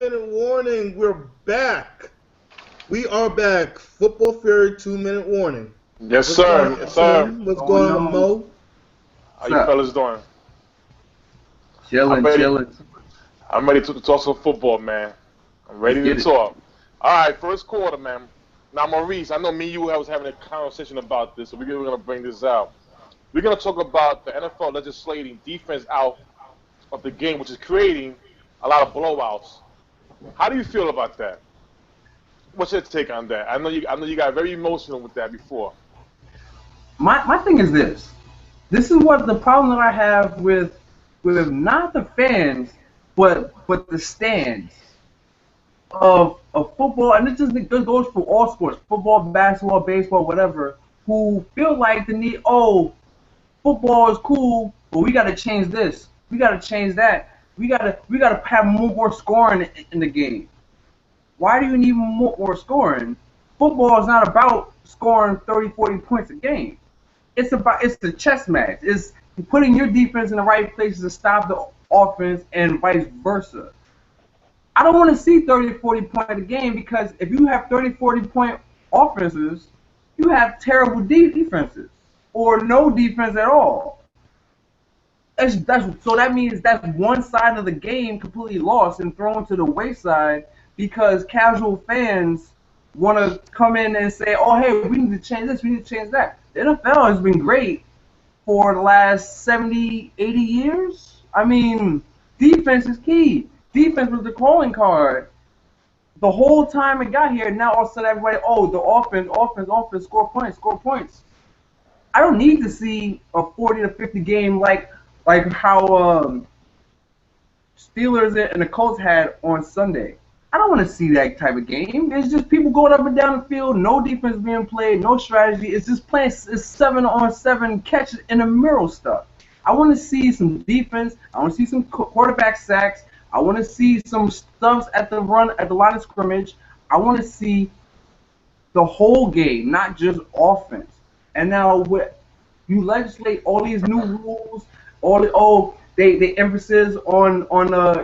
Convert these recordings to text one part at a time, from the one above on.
2-minute warning. We're back. We are back. Football Fury 2-minute warning. Yes, What's going sir. on, Yes, sir. Tim? What's Going going on, on? Mo? How What's you up? fellas doing? I'm Chilling, ready. chilling. I'm ready to talk some football, man. I'm Let's ready to get it. talk. All right, first quarter, man. Now, Maurice, I know me and you was having a conversation about this, so we're gonna bring this out. We're gonna talk about the NFL legislating defense out of the game, which is creating a lot of blowouts. How do you feel about that? What's your take on that? I know you got very emotional with that before. My thing is this. This is what the problem that I have with not the fans, but the stands of football, and this goes for all sports, football, basketball, baseball, whatever, who feel like the need. Oh, football is cool, but we got to change this. We got to change that. We gotta have more scoring in the game. Why do you need more scoring? Football is not about scoring 30, 40 points a game. It's the chess match. It's putting your defense in the right places to stop the offense and vice versa. I don't want to see 30, 40 point a game because if you have 30, 40 point offenses, you have terrible defenses or no defense at all. So that means that's one side of the game completely lost and thrown to the wayside because casual fans want to come in and say, "Oh, hey, we need to change this, we need to change that." The NFL has been great for the last 70, 80 years. I mean, defense is key. Defense was the calling card the whole time it got here. Now all of a sudden everybody, oh, the offense, score points. I don't need to see a 40 to 50 game like how Steelers and the Colts had on Sunday. I don't want to see that type of game. It's just people going up and down the field, no defense being played, no strategy. It's just playing it's 7-on-7 catch in the middle stuff. I want to see some defense. I want to see some quarterback sacks. I want to see some stunts at the run at the line of scrimmage. I want to see the whole game, not just offense. And now you legislate all these new rules, they emphasis on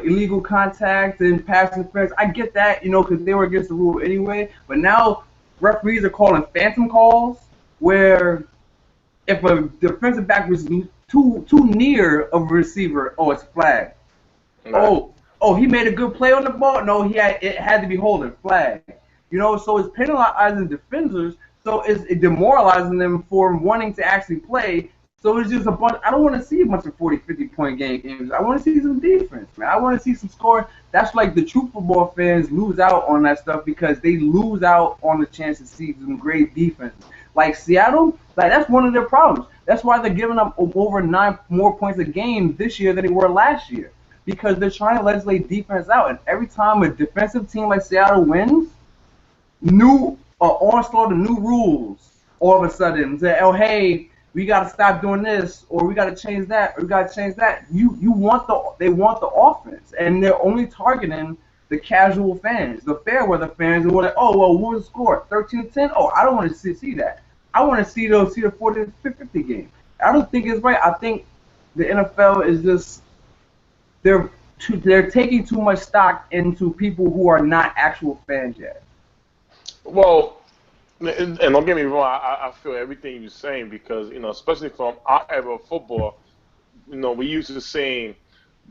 illegal contact and pass interference. I get that, because they were against the rule anyway. But now referees are calling phantom calls where if a defensive back was too near of a receiver, oh, it's flag. Right. Oh, he made a good play on the ball. No, it had to be holding flag. So it's penalizing defenders. So it's demoralizing them for wanting to actually play. So it's just a bunch. I don't want to see a bunch of 40, 50 point games. I want to see some defense, man. I want to see some scoring. That's like the true football fans lose out on that stuff because they lose out on the chance to see some great defense. Like Seattle, like that's one of their problems. That's why they're giving up over 9 more points a game this year than they were last year because they're trying to legislate defense out. And every time a defensive team like Seattle wins, new onslaught of new rules all of a sudden. Say, oh hey, we gotta stop doing this, or we gotta change that, or we gotta change that. They want the offense, and they're only targeting the casual fans, the fair weather fans, who are like, oh well, what was the score? 13-10. Oh, I don't want to see that. I want to see the 40 to 50 game. I don't think it's right. I think the NFL is just they're taking too much stock into people who are not actual fans yet. Well, and don't get me wrong, I feel everything you're saying because, especially from our era of football, we used to seeing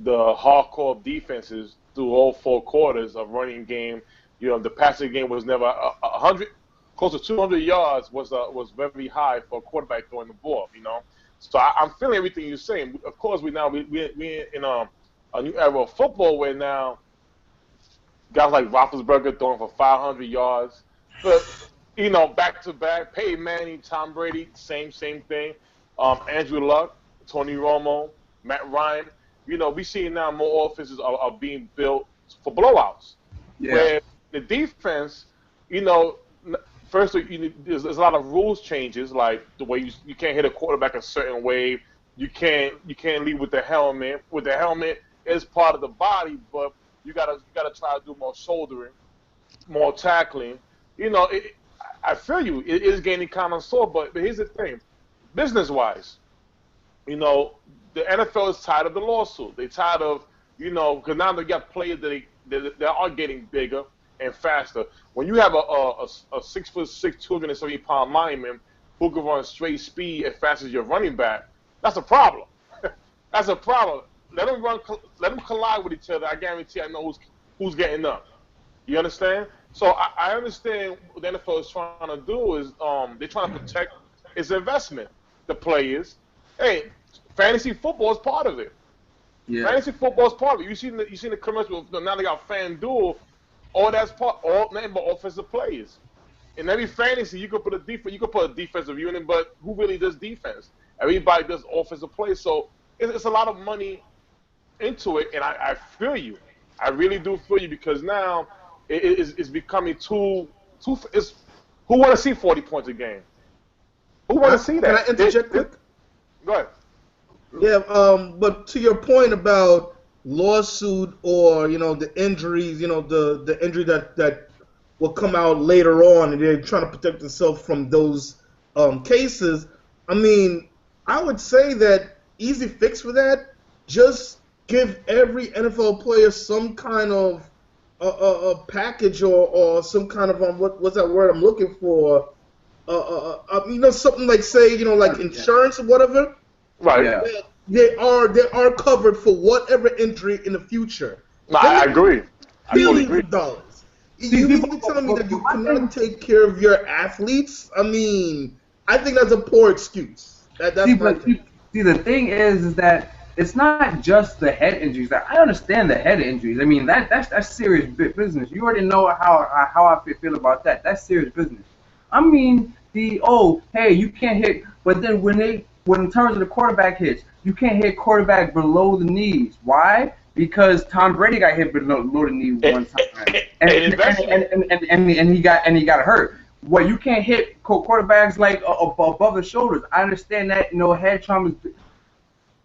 the hardcore defenses through all 4 quarters of running game. The passing game was never 100, close to 200 yards was very high for a quarterback throwing the ball. So I'm feeling everything you're saying. Of course, we in a new era of football where now guys like Roethlisberger throwing for 500 yards, but back to back. Peyton Manning, Tom Brady, same thing. Andrew Luck, Tony Romo, Matt Ryan. We see now more offenses are being built for blowouts, Yeah. where the defense, you know, first there's a lot of rules changes, like the way you can't hit a quarterback a certain way. You can't lead with the helmet. With the helmet, it's part of the body, but you gotta try to do more shouldering, more tackling. I feel you. It is gaining common soul, but here's the thing: business wise, you know, the NFL is tired of the lawsuit. They're tired of, because now they got players that they are getting bigger and faster. When you have a 6'6", 270-pound lineman who can run straight speed as fast as your running back, that's a problem. That's a problem. Let them run. Let them collide with each other. I guarantee I know who's getting up. You understand? So I understand what the NFL is trying to do is they're trying to protect its investment. The players. Hey, fantasy football is part of it. Yeah. Fantasy football is part of it. You seen the commercial. Now they got FanDuel. All that's nothing but offensive players. In every fantasy, you could put a defense. You could put a defensive unit, but who really does defense? Everybody does offensive play. So it's a lot of money into it, and I feel you. I really do feel you because now it's becoming too. It's who want to see 40 points a game? Who want to see that? Can I interject quick? Go ahead. Yeah, but to your point about lawsuit or the injuries, the injury that will come out later on, and they're trying to protect themselves from those cases. I mean, I would say that easy fix for that, just give every NFL player some kind of a package or some kind of what's that word I'm looking for? Something like say like insurance or whatever. Right. Yeah. They are covered for whatever injury in the future. No, I agree. I totally Billions agree. of dollars. You mean to tell me that you cannot take care of your athletes? I mean, I think that's a poor excuse. That's my thing. See, the thing is that it's not just the head injuries. I understand the head injuries. I mean, that's serious business. You already know how I feel about that. That's serious business. I mean, hey, you can't hit, but then when in terms of the quarterback hits, you can't hit quarterback below the knees. Why? Because Tom Brady got hit below the knee one time, and he got hurt. Well, you can't hit quarterbacks like above the shoulders. I understand that head trauma.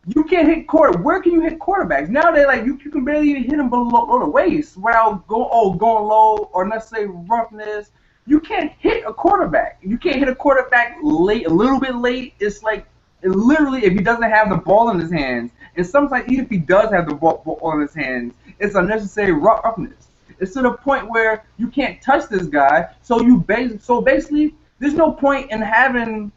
You can't hit Where can you hit quarterbacks? Now they're like you can barely even hit them below the waist without going low or let's say roughness. You can't hit a quarterback. You can't hit a quarterback late, a little bit late. It's like literally if he doesn't have the ball in his hands, and sometimes even if he does have the ball in his hands, it's unnecessary roughness. It's to the point where you can't touch this guy. So basically, there's no point in having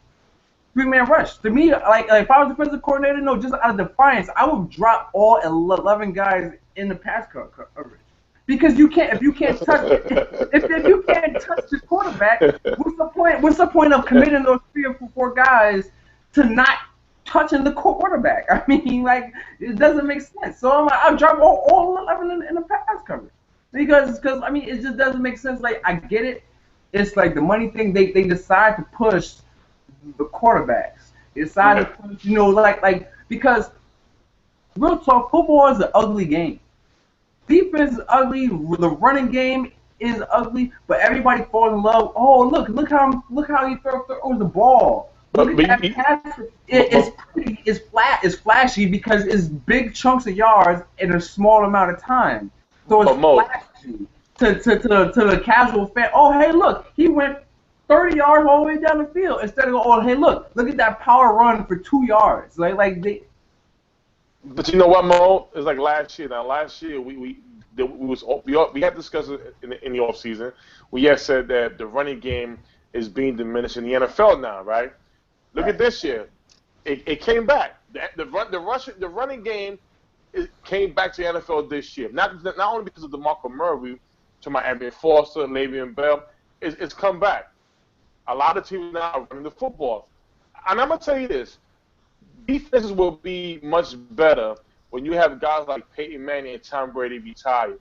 three-man rush. To me, like if I was the defensive coordinator, no, just out of defiance, I would drop all 11 guys in the pass coverage. Because if you can't touch the quarterback, what's the point? What's the point of committing those 3 or 4 guys to not touching the quarterback? I mean, like it doesn't make sense. So I'll drop all 11 in the pass coverage because I mean it just doesn't make sense. Like I get it. It's like the money thing. They decide to push the quarterbacks. They decide to push, like because real talk, football is an ugly game. Defense is ugly. The running game is ugly, but everybody falls in love. Oh, look how he throws the ball. Look at that pass. It's pretty. It's flat. It's flashy because it's big chunks of yards in a small amount of time. So it's flashy to the casual fan. Oh, hey, look, he went 30 yards all the way down the field instead of oh, hey, look at that power run for 2 yards. Like they. But you know what, Mo? It's like last year. Now, last year we had discussed it in the off season. We had said that the running game is being diminished in the NFL now, right? Look at this year. It came back. The running game came back to the NFL this year. Not only because of DeMarco Murray, to Miami Foster, Le'Veon Bell, it's come back. A lot of teams now are running the football. And I'm gonna tell you this. Defenses will be much better when you have guys like Peyton Manning and Tom Brady retired.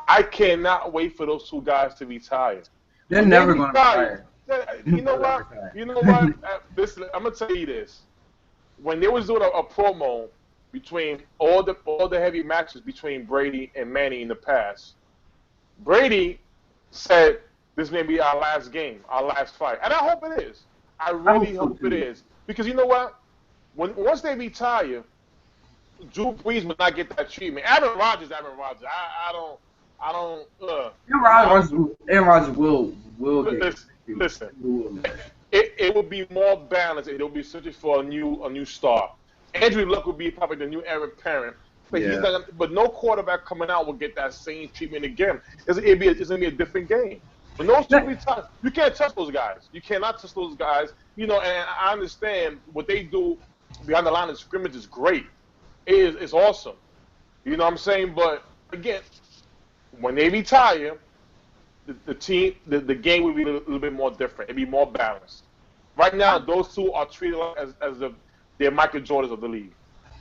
I cannot wait for those 2 guys to retire. They're never going to retire. You know what? Listen, I'm gonna tell you this. When they was doing a promo between all the heavy matches between Brady and Manning in the past, Brady said this may be our last game, our last fight, and I hope it is. I really hope it is because you know what? Once they retire, Drew Brees will not get that treatment. Aaron Rodgers. I don't. Aaron Rodgers will Listen. It will be more balanced. It will be searching for a new star. Andrew Luck will be probably the new heir apparent. But he's not. But no quarterback coming out will get that same treatment again. It's gonna be a different game. When those two retire, you can't touch those guys. You cannot touch those guys. You know, and I understand what they do behind the line of scrimmage is great. It's awesome. You know what I'm saying? But again, when they retire, the team, the game will be a little bit more different. It'll be more balanced. Right now, those two are treated as they're Michael Jordans of the league.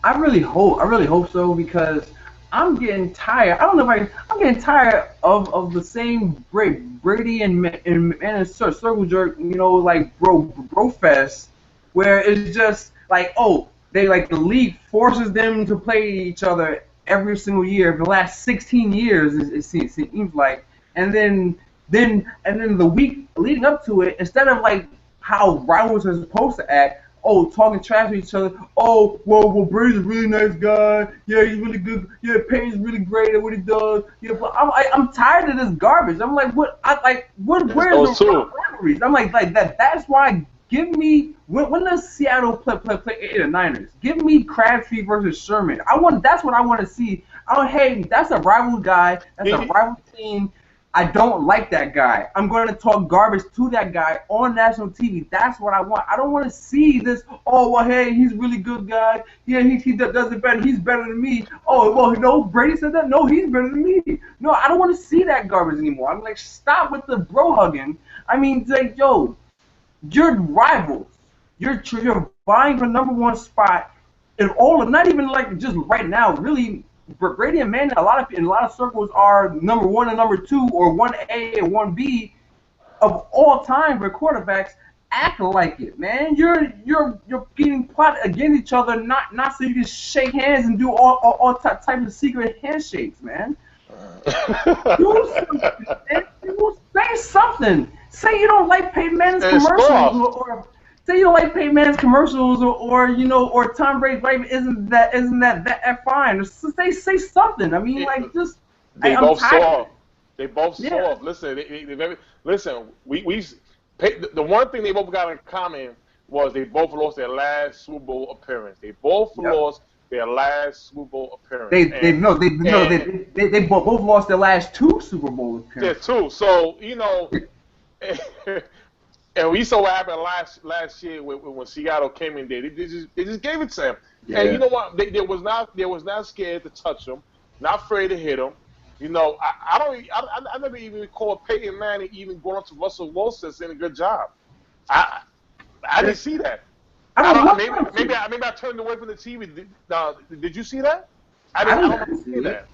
I really hope so, because I'm getting tired. I don't know if I'm getting tired of the same Brady and circle jerk, you know, like bro fest, where it's just like, oh, they like the league forces them to play each other every single year for the last 16 years. It seems like, and then the week leading up to it, instead of like how rivals are supposed to act, oh, talking trash to each other. Oh, well, Brady's a really nice guy. Yeah, he's really good. Yeah, Payne's really great at what he does. Yeah, but I'm tired of this garbage. I'm like, where's the rivalries? I'm like that. That's why. Give me when does Seattle play the Niners? Give me Crabtree versus Sherman. That's what I want to see. Hey, that's a rival guy. That's a rival team. I don't like that guy. I'm going to talk garbage to that guy on national TV. That's what I want. I don't want to see this, oh, well, hey, he's a really good guy. Yeah, he does it better. He's better than me. Oh, well, no, Brady said that. No, he's better than me. No, I don't want to see that garbage anymore. I'm like, stop with the bro hugging. I mean, like, yo, you're rivals. You're vying for number one spot. And all of, not even like just right now, really, Brady and Manning, in a lot of circles are number one and number two, or 1A and 1B of all time for quarterbacks. Act like it, man. You're getting plotted against each other, not so you can shake hands and do all types of secret handshakes, man. Do something. Say something. Say you don't like Peyton Manning's commercials, or say you don't like Peyton Manning's commercials, or Tom Brady's wife isn't that fine? Say something. I mean, like, just they both soft. They both soft. Listen, listen. The one thing they both got in common was they both lost their last Super Bowl appearance. They both lost their last Super Bowl appearance. They both lost their last two Super Bowl appearances. Yeah, two. So, you know, and we saw what happened last year when Seattle came in there. They just gave it to him. Yeah. And you know what? They was not scared to touch him, not afraid to hit him. You know, I never even recall Peyton Manning even going up to Russell Wilson saying a good job. I didn't see that. Maybe I turned away from the TV. Did you see that? I don't see that.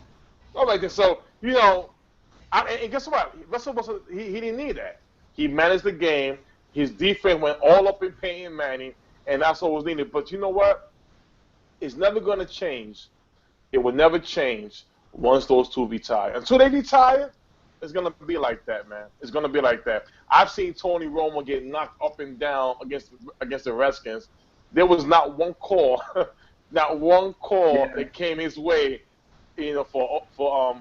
All right, so you know, and guess what? Russell Wilson, he didn't need that. He managed the game. His defense went all up in Peyton Manning, and that's what was needed. But you know what? It's never going to change. It will never change once those two retire. Until they retire, it's going to be like that, man. It's going to be like that. I've seen Tony Romo get knocked up and down against the Redskins. There was not one call, that came his way, you know, for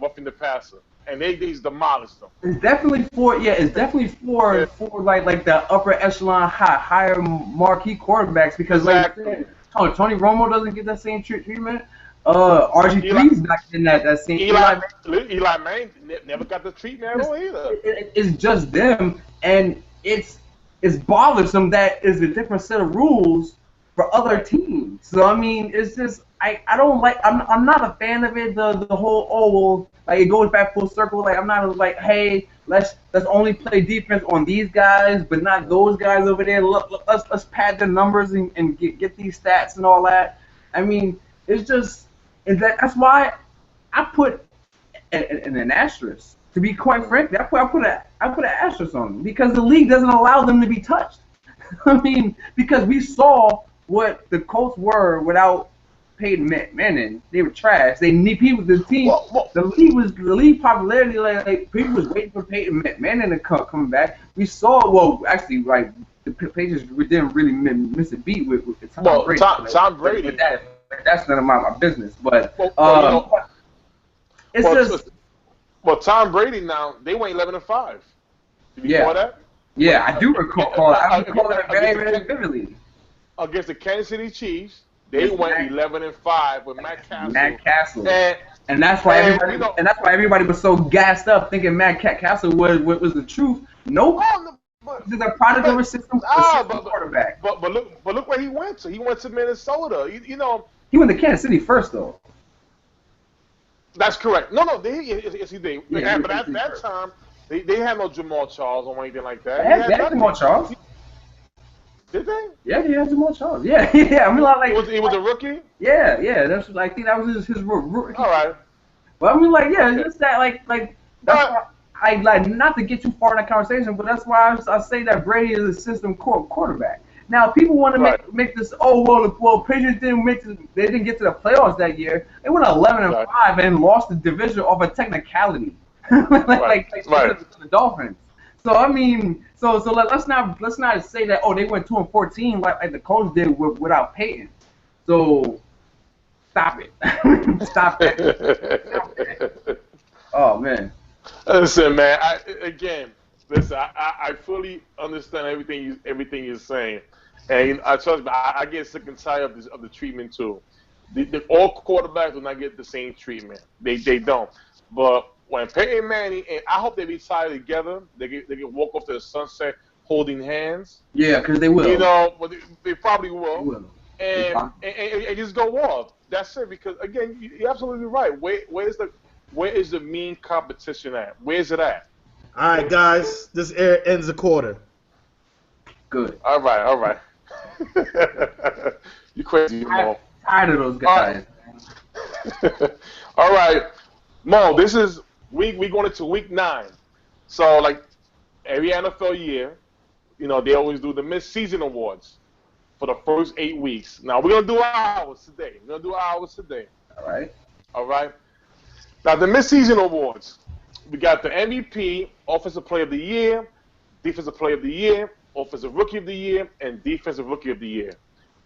roughing the passer. And they demolished them. It's definitely for like the upper echelon, higher marquee quarterbacks, because exactly. Like you said, Tony Romo doesn't get that same treatment. RG3's not getting that same. Eli Manning never got the treatment at all either. It's just them, and it's bothersome that it's a different set of rules for other teams. So I mean, it's just I don't like. I'm not a fan of it. The whole like it goes back full circle. Like I'm not like, hey, let's only play defense on these guys, but not those guys over there. Let's pad the numbers and get these stats and all that. I mean, it's just that's why I put an asterisk. To be quite frank, I put an asterisk on them, because the league doesn't allow them to be touched. I mean, because we saw what the Colts were without Peyton Manning. They were trash. They need people. The team. The league popularity. Like people was waiting for Peyton Manning to come back. We saw. Well, actually, like the Patriots didn't really miss a beat with Tom Brady. Tom Brady. That's none of my business. But it's just. Well, Tom Brady now, they went 11-5. You know that? Yeah, I do recall. I recall that very, very vividly. Against the Kansas City Chiefs, They went 11-5 with Matt Castle, Matt Castle. and And that's why everybody was so gassed up thinking Matt Castle was the truth. Nope. oh, no, This is a product of a system quarterback. But look where he went to. He went to Minnesota. You know. He went to Kansas City first, though. That's correct. No, yes, he did. Yeah, but at that time, they had no Jamal Charles or anything like that. They had Jamal Charles. Did they? Yeah, he had Jamal Charles. Yeah, yeah. I mean, like he was a rookie. Yeah. That's I think that was his rookie. All right. But I mean, like, yeah, it's just that, like that's why I like not to get too far in that conversation, but that's why I say that Brady is a system quarterback. Now, people want to make this. Oh well, Patriots they didn't get to the playoffs that year. They went 11-5 and lost the division off a technicality, like the Dolphins. So I mean, so let's not say that they went 2-14 like the Colts did without Peyton. So stop it, stop it. Oh man. Listen, man. I fully understand everything you're saying, and I trust me. I get sick and tired of the treatment too. All quarterbacks do not get the same treatment. They don't. But when Peyton Manning, and I hope they retire together, they can walk off to the sunset holding hands. Yeah, because they will. You know, but they probably will. They will. And just go off. That's it. Because again, you're absolutely right. Where is the mean competition at? Where's it at? All right, guys. This ends the quarter. Good. All right. You crazy, Mo. Tired of those guys. All right, Mo. This is we going into week 9. So like every NFL year, you know they always do the mid-season awards for the first 8 weeks. Now we're gonna do ours today. All right. Now the mid-season awards. We got the MVP, Offensive Player of the Year, Defensive Player of the Year, Offensive Rookie of the Year, and Defensive Rookie of the Year,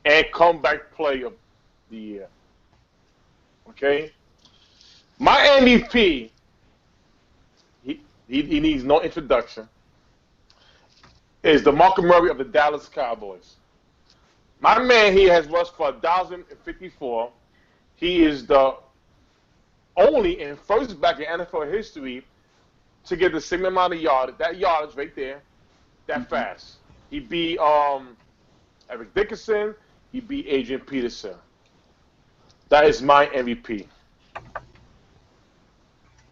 and Comeback Player of the Year. Okay? My MVP, he needs no introduction, is DeMarco Murray of the Dallas Cowboys. My man here has rushed for 1,054. He is the only and first back in NFL history to get the same amount of yardage right there, that fast. He beat Eric Dickerson. He beat Adrian Peterson. That is my MVP.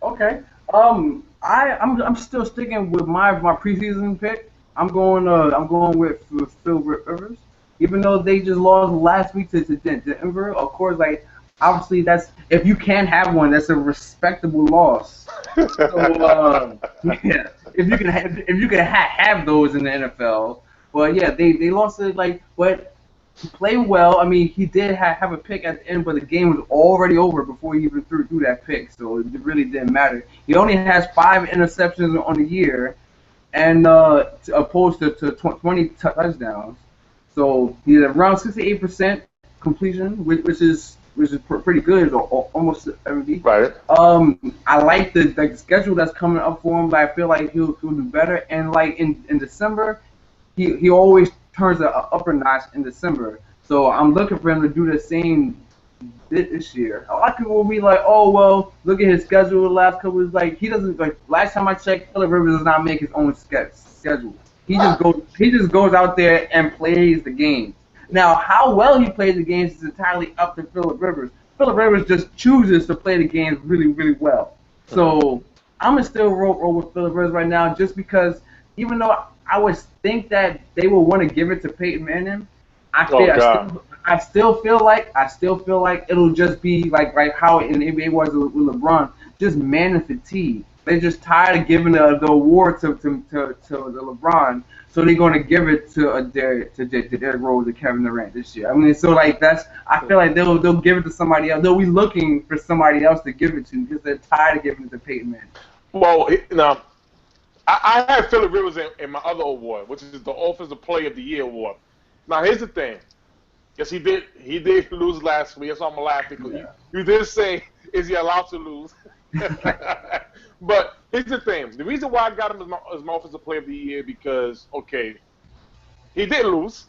Okay. I'm still sticking with my preseason pick. I'm going with Phil Rivers, even though they just lost last week to Denver. Of course, like obviously that's if you can have one, that's a respectable loss. So yeah, if you can have those in the NFL. But yeah, they lost it but he played well. I mean, he did have a pick at the end, but the game was already over before he even threw that pick, so it really didn't matter. He only has 5 interceptions on the year, and opposed to 20 touchdowns. So he's around 68% completion, which is pretty good, almost MVP. Right. I like the schedule that's coming up for him, but I feel like he'll do better. And like in December, he always turns an upper notch in December. So I'm looking for him to do the same this year. A lot of people will be like, oh well, look at his schedule the last couple of like he doesn't like. Last time I checked, Phillip Rivers does not make his own schedule. He just goes out there and plays the games. Now, how well he plays the games is entirely up to Phillip Rivers. Phillip Rivers just chooses to play the games really, really well. So I'm gonna still roll with Phillip Rivers right now, just because even though I would think that they will want to give it to Peyton Manning, I still feel like it'll just be like how in the NBA was with LeBron, just Manning fatigue. They're just tired of giving the award to LeBron, so they're going to give it to Derrick Rose and Kevin Durant this year. I mean, so like I feel like they'll give it to somebody else. They'll be looking for somebody else to give it to because they're tired of giving it to Peyton Manning. Well, now I have Phillip Rivers in my other award, which is the Offensive Player of the Year award. Now here's the thing. Yes, he did lose last week. That's why I'm laughing because you did say, is he allowed to lose? But here's the thing. The reason why I got him as my Offensive Player of the Year because, okay, he did lose.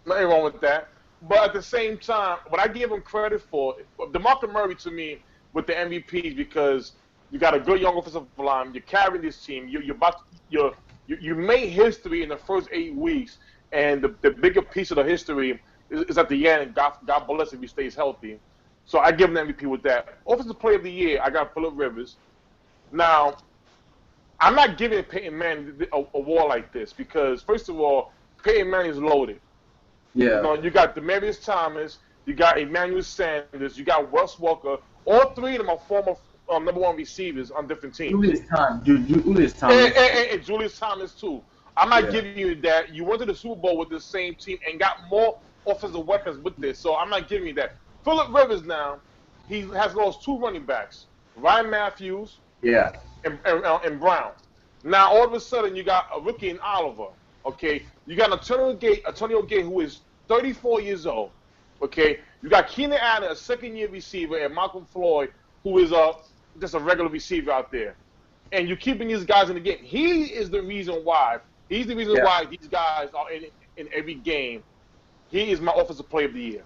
Nothing wrong with that. but at the same time, what I give him credit for, DeMarco Murray to me with the MVPs because you got a good young offensive line. You're carrying this team. You made history in the first 8 weeks, and the bigger piece of the history is at the end. And God bless if he stays healthy. So I give him the MVP with that. Offensive Player of the Year, I got Phillip Rivers. Now, I'm not giving Peyton Manning a award like this because, first of all, Peyton Manning is loaded. Yeah. You got Demaryius Thomas, you got Emmanuel Sanders, you got Wes Walker. All three of them are former #1 receivers on different teams. Julius Thomas. And Julius Thomas, too. I'm not giving you that. You went to the Super Bowl with the same team and got more offensive weapons with this, so I'm not giving you that. Phillip Rivers now, he has lost 2 running backs, Ryan Matthews and Brown. Now, all of a sudden, you got a rookie in Oliver. Okay, you got Antonio Gay, who is 34 years old. Okay, you got Keenan Allen, a second-year receiver, and Malcolm Floyd, who is just a regular receiver out there. And you're keeping these guys in the game. He is the reason why. He's the reason why these guys are in every game. He is my Offensive Player of the Year.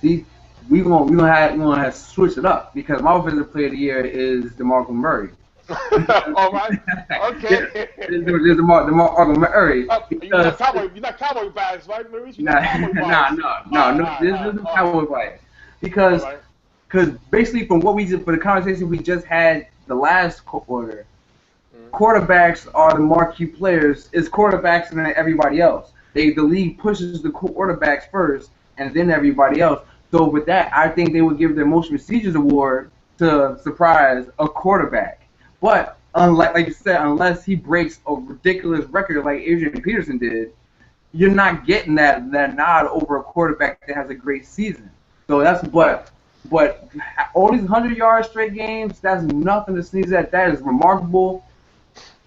See, we're gonna have to switch it up because my Offensive Player of the Year is DeMarco Murray. All right. Okay. There's DeMarco Murray. You're not Cowboy bias, right, Maurice? No. This is a Cowboy bias because basically from for the conversation we just had the last quarter, quarterbacks are the marquee players. It's quarterbacks and then everybody else. The league pushes the quarterbacks first and then everybody else. So with that, I think they would give the most prestigious award to surprise a quarterback. But like you said, unless he breaks a ridiculous record like Adrian Peterson did, you're not getting that nod over a quarterback that has a great season. So that's but all these 100-yard straight games, that's nothing to sneeze at. That is remarkable.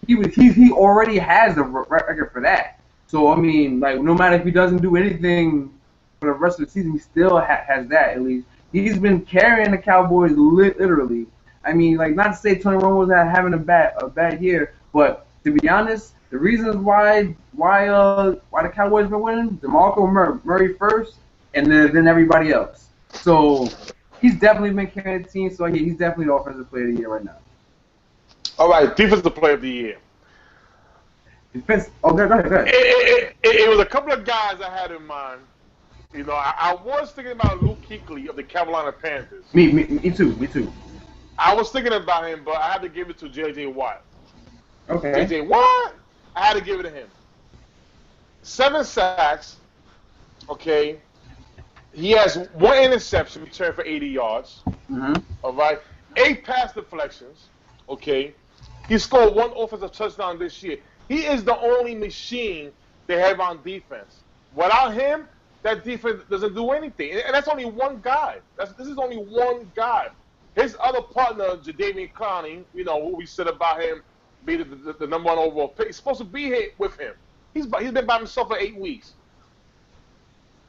He already has a record for that. So I mean, like no matter if he doesn't do anything for the rest of the season, he still has that at least. He's been carrying the Cowboys literally. I mean, like, not to say Tony Romo's having a bad year, but to be honest, the reasons why the Cowboys been winning, DeMarco Murray first, and then everybody else. So he's definitely been carrying the team. So he's definitely the Offensive Player of the Year right now. All right, Defensive Player of the Year. Defense. Oh, go ahead. It was a couple of guys I had in mind. You know, I was thinking about Luke Kuechly of the Carolina Panthers. Me too. I was thinking about him, but I had to give it to J.J. Watt. Okay. J.J. Watt, I had to give it to him. 7 sacks. Okay. He has 1 interception, returned for 80 yards. Mm-hmm. All right. 8 pass deflections. Okay. He scored 1 offensive touchdown this year. He is the only machine they have on defense. Without him, that defense doesn't do anything. And that's only one guy. This is only one guy. His other partner, Jadeveon Clowney, you know, what we said about him being the #1 overall pick, is supposed to be here with him. He's been by himself for 8 weeks.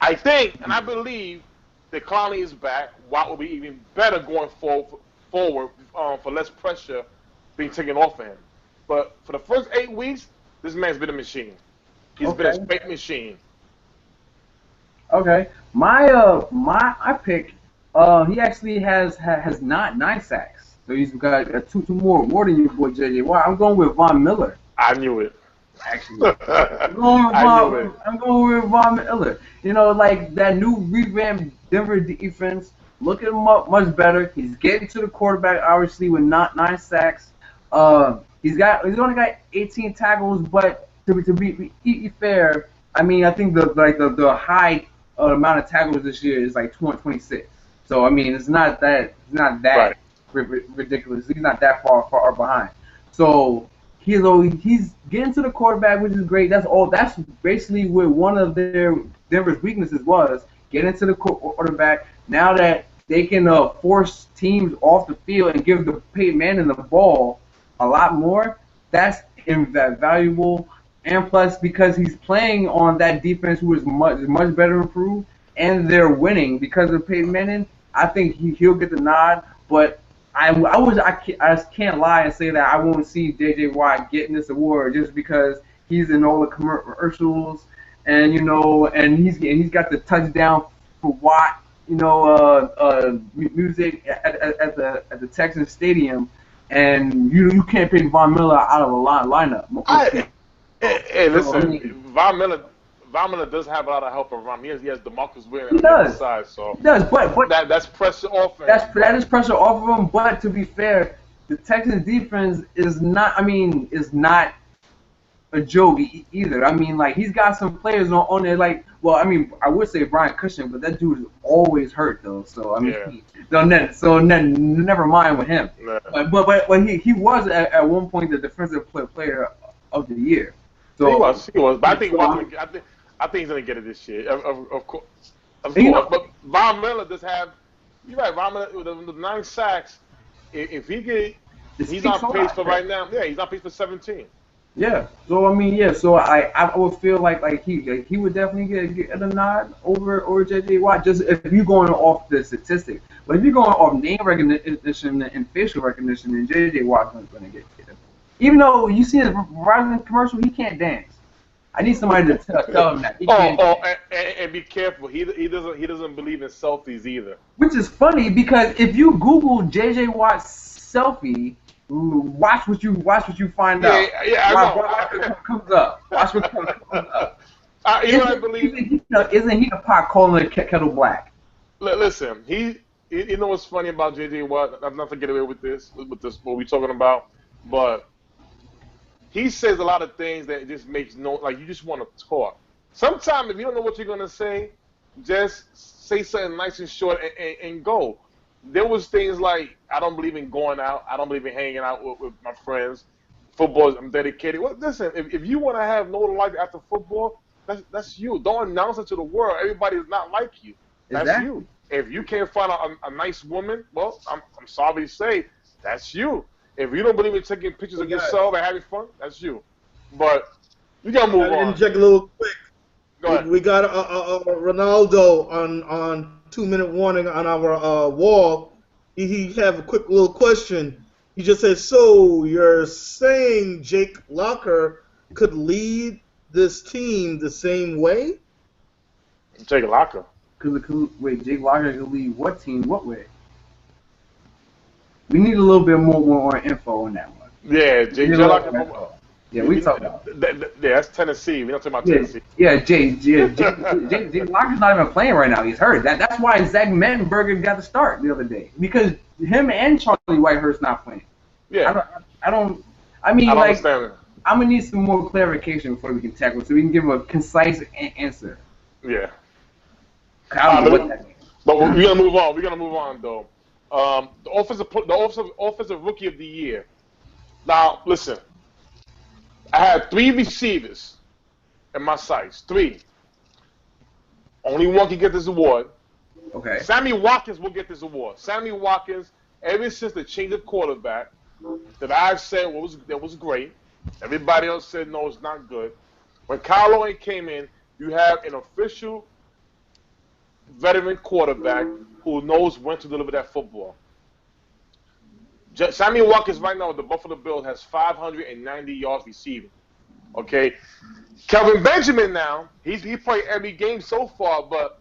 I think, and I believe, that Clowney is back. Watt will be even better going forward for less pressure being taken off of him. But for the first 8 weeks, this man's been a machine. He's been a straight machine. Okay, my pick. He actually has not 9 sacks, so he's got two more than your boy J.J. Watt. I'm going with Von Miller. I knew it. Actually, I'm going with Von Miller. You know, like that new revamped Denver defense, looking him up much better. He's getting to the quarterback, obviously, with not 9 sacks. He's only got 18 tackles, but to be fair, I mean, I think the high amount of tackles this year is like 26. So I mean, it's not that right. Ridiculous. He's not that far behind. So he's getting to the quarterback, which is great. That's all. That's basically what one of Denver's weaknesses was, getting to the quarterback. Now that they can force teams off the field and give the Peyton Manning the ball a lot more, that's invaluable. And plus, because he's playing on that defense, who is much better improved, and they're winning because of Peyton Manning, I think he'll get the nod. But I just can't lie and say that I won't see J.J. Watt getting this award just because he's in all the commercials and and he's got the touchdown for Watt, music at the Texans Stadium, and you can't pick Von Miller out of a lineup. Hey, So, I listen, mean, Von Miller does have a lot of help around him. He has DeMarcus Ware he on the other does. side, so He does, but that's pressure offense. that is pressure off of him. But to be fair, the Texans defense is not. I mean, is not a joke either. I mean, like he's got some players on there. Like, well, I mean, I would say Brian Cushing, but that dude is always hurt though. So I mean, never mind with him. Yeah. But when he was at one point the defensive player of the year. So He was. But I think so, I think he's gonna get it this year. Of course. But Von Miller does have. You're right. Von Miller with the 9 sacks. If he get, he's on pace for right now. Yeah, he's on pace for 17. Yeah. So I mean, yeah. So I would feel like he would definitely get a nod over J.J. Watt just if you're going off the statistics. But if you're going off name recognition and facial recognition, then J.J. Watt's going to get it. Even though you see his Verizon commercial, he can't dance. I need somebody to tell him that. He can't dance. And be careful. He doesn't believe in selfies either. Which is funny because if you Google J.J. Watt's selfie, watch what you find out. Yeah, I know. Watch what comes up. Watch what comes up. You know what I believe? Isn't he the pot calling the kettle black? Listen, you know what's funny about J.J. Watt? I'm not to get away with this what we're talking about, but he says a lot of things that just makes you just want to talk. Sometimes if you don't know what you're gonna say, just say something nice and short and go. There was things like I don't believe in going out. I don't believe in hanging out with my friends. Football, I'm dedicated. Well, listen, if you want to have no life after football, that's you. Don't announce it to the world. Everybody is not like you. That's you. If you can't find a nice woman, well, I'm sorry to say, that's you. If you don't believe in taking pictures of yourself and having fun, that's you. But we gotta move on. Interject a little quick. Go ahead. We got a Ronaldo on 2-minute warning on our wall. He have a quick little question. He just said, "So you're saying Jake Locker could lead this team the same way?" Jake Locker. Wait, Jake Locker could lead what team? What way? We need a little bit more info on that one. Yeah, Jake Locker. Yeah, we talk about that's Tennessee. We're not talking about Tennessee. Yeah, Jake Locker's not even playing right now. He's hurt. That's why Zach Mettenberger got the start the other day because him and Charlie Whitehurst not playing. Yeah. I don't understand it. I'm gonna need some more clarification before we can tackle, so we can give a concise answer. Yeah. I don't know what that means. But we're gonna move on. We're gonna move on though. The offensive rookie of the year. Now, listen. I had 3 receivers in my sights. 3. Only one can get this award. Okay. Sammy Watkins will get this award. Sammy Watkins, ever since the change of quarterback, that I've said that was great. Everybody else said no, it's not good. When Kyle Owen came in, you have an official veteran quarterback who knows when to deliver that football. Sammy Watkins right now with the Buffalo Bills has 590 yards receiving. Okay, Kelvin Benjamin now he played every game so far, but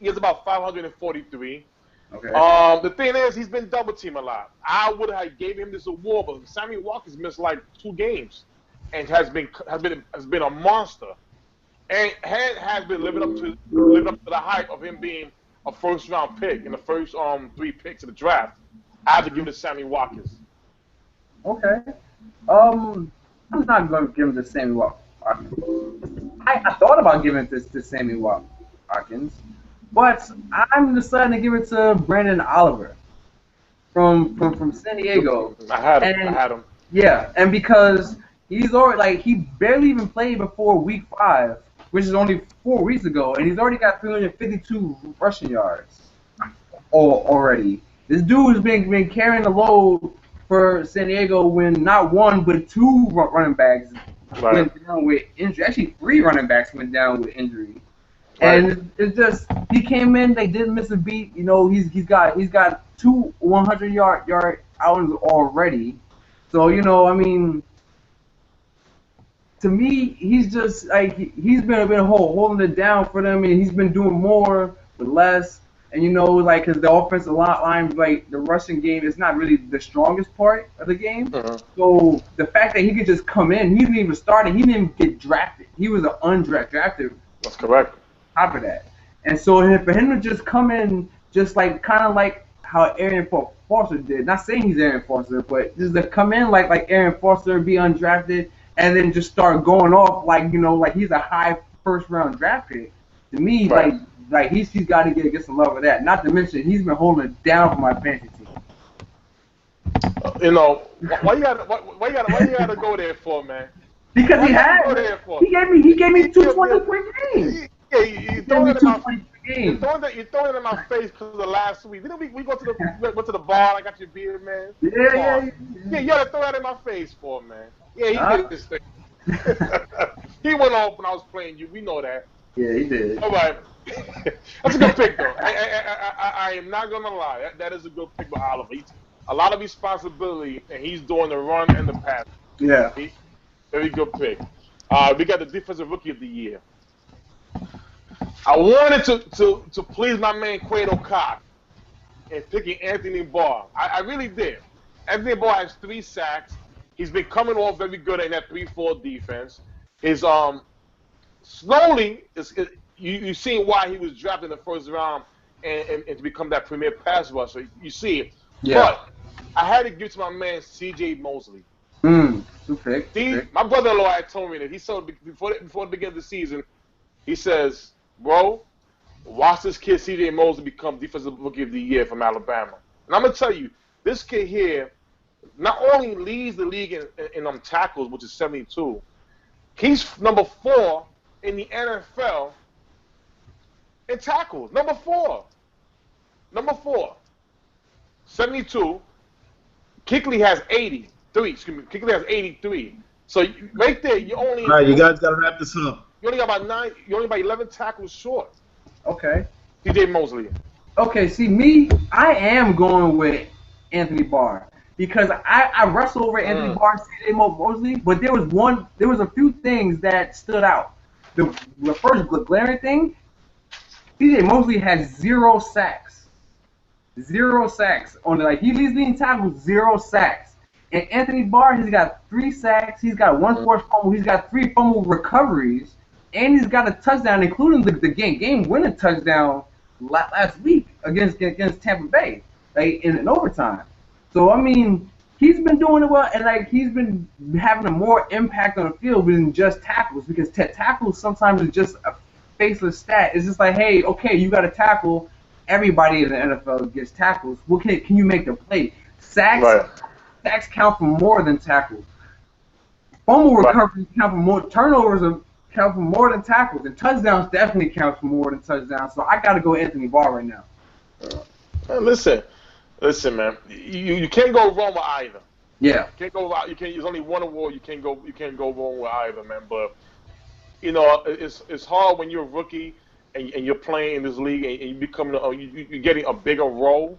he has about 543. Okay. The thing is, he's been double teamed a lot. I would have gave him this award, but Sammy Watkins missed like 2 games, and has been a monster, and has been living up to the hype of him being a first round pick in the first 3 picks of the draft. I have to give it to Sammy Watkins. Okay. I'm not going to give it to Sammy Watkins. I thought about giving it to Sammy Watkins, but I'm deciding to give it to Brandon Oliver from San Diego. I had him. Yeah, and because he's already he barely even played before week 5, which is only 4 weeks ago, and he's already got 352 rushing yards already. This dude has been carrying the load for San Diego when not 1 but 2 running backs went down with injury. Actually, 3 running backs went down with injury. Right. And it's just he came in, they didn't miss a beat. You know, he's got 2 100-yard outings already. So I mean, to me, he's just like he's been holding it down for them, and he's been doing more with less. And like because the offensive line, like the rushing game, is not really the strongest part of the game. Uh-huh. So the fact that he could just come in, he didn't even start it, he didn't even get drafted. He was an undrafted. That's correct. Top of that, and so for him to just come in, just like kind of like how Aaron Foster did. Not saying he's Aaron Foster, but just to come in like Aaron Foster and be undrafted, and then just start going off like like he's a high first round draft pick. To me, Right. like he's got to get some love of that. Not to mention he's been holding it down for my fantasy team. Why you gotta go there for, man? Because he gave me 220 per game. Yeah, you throwing it in my face because of last week. Didn't we go to the bar? I got your beer, man. Yeah. Yeah, you gotta throw that in my face for, man. Yeah, he did this thing. He went off when I was playing you. We know that. Yeah, he did. All right. That's a good pick, though. I am not gonna lie. That is a good pick by Oliver. A lot of responsibility, and he's doing the run and the pass. Yeah. Very good pick. We got the defensive rookie of the year. I wanted to please my man Quato Cox in picking Anthony Barr. I really did. Anthony Barr has 3 sacks. He's been coming off very good in that 3-4 defense. His slowly you seen why he was drafted in the first round and to become that premier pass rusher. You see it. Yeah. But I had to give it to my man C.J. Mosley. See, my brother-in-law had told me that he saw before the beginning of the season. He says, "Bro, watch this kid C.J. Mosley become defensive rookie of the year from Alabama." And I'm gonna tell you, this kid here not only leads the league in tackles, which is 72. He's number 4 in the NFL in tackles. Number 4. 72. Kuechly has 83. Excuse me. Kuechly has 83. So right there, you only. All right, you guys got to wrap this up. You only got about 9. You only about 11 tackles short. Okay. C.J. Mosley. Okay. See, me, I am going with Anthony Barr because I wrestled over Anthony Barr and C.J. Mosley, but there was a few things that stood out. The first glaring thing, C.J. Mosley has 0 sacks. 0 sacks on he leads me in tackles, 0 sacks. And Anthony Barr, he's got 3 sacks, he's got 1 forced fumble, he's got 3 fumble recoveries, and he's got a touchdown, including the game-winning touchdown last week against Tampa Bay, in overtime. So I mean, he's been doing it well, and he's been having a more impact on the field than just tackles, because tackles sometimes is just a faceless stat. It's just like, hey, okay, you got to tackle. Everybody in the NFL gets tackles. What can you make the play? Sacks count for more than tackles. Fumble recoveries count for more. Turnovers count for more than tackles, and touchdowns definitely count for more than touchdowns. So I got to go Anthony Barr right now. Listen, man. You can't go wrong with either. Yeah. You can't go. There's only one award. You can't go wrong with either, man. But it's hard when you're a rookie and you're playing in this league and you become you're getting a bigger role.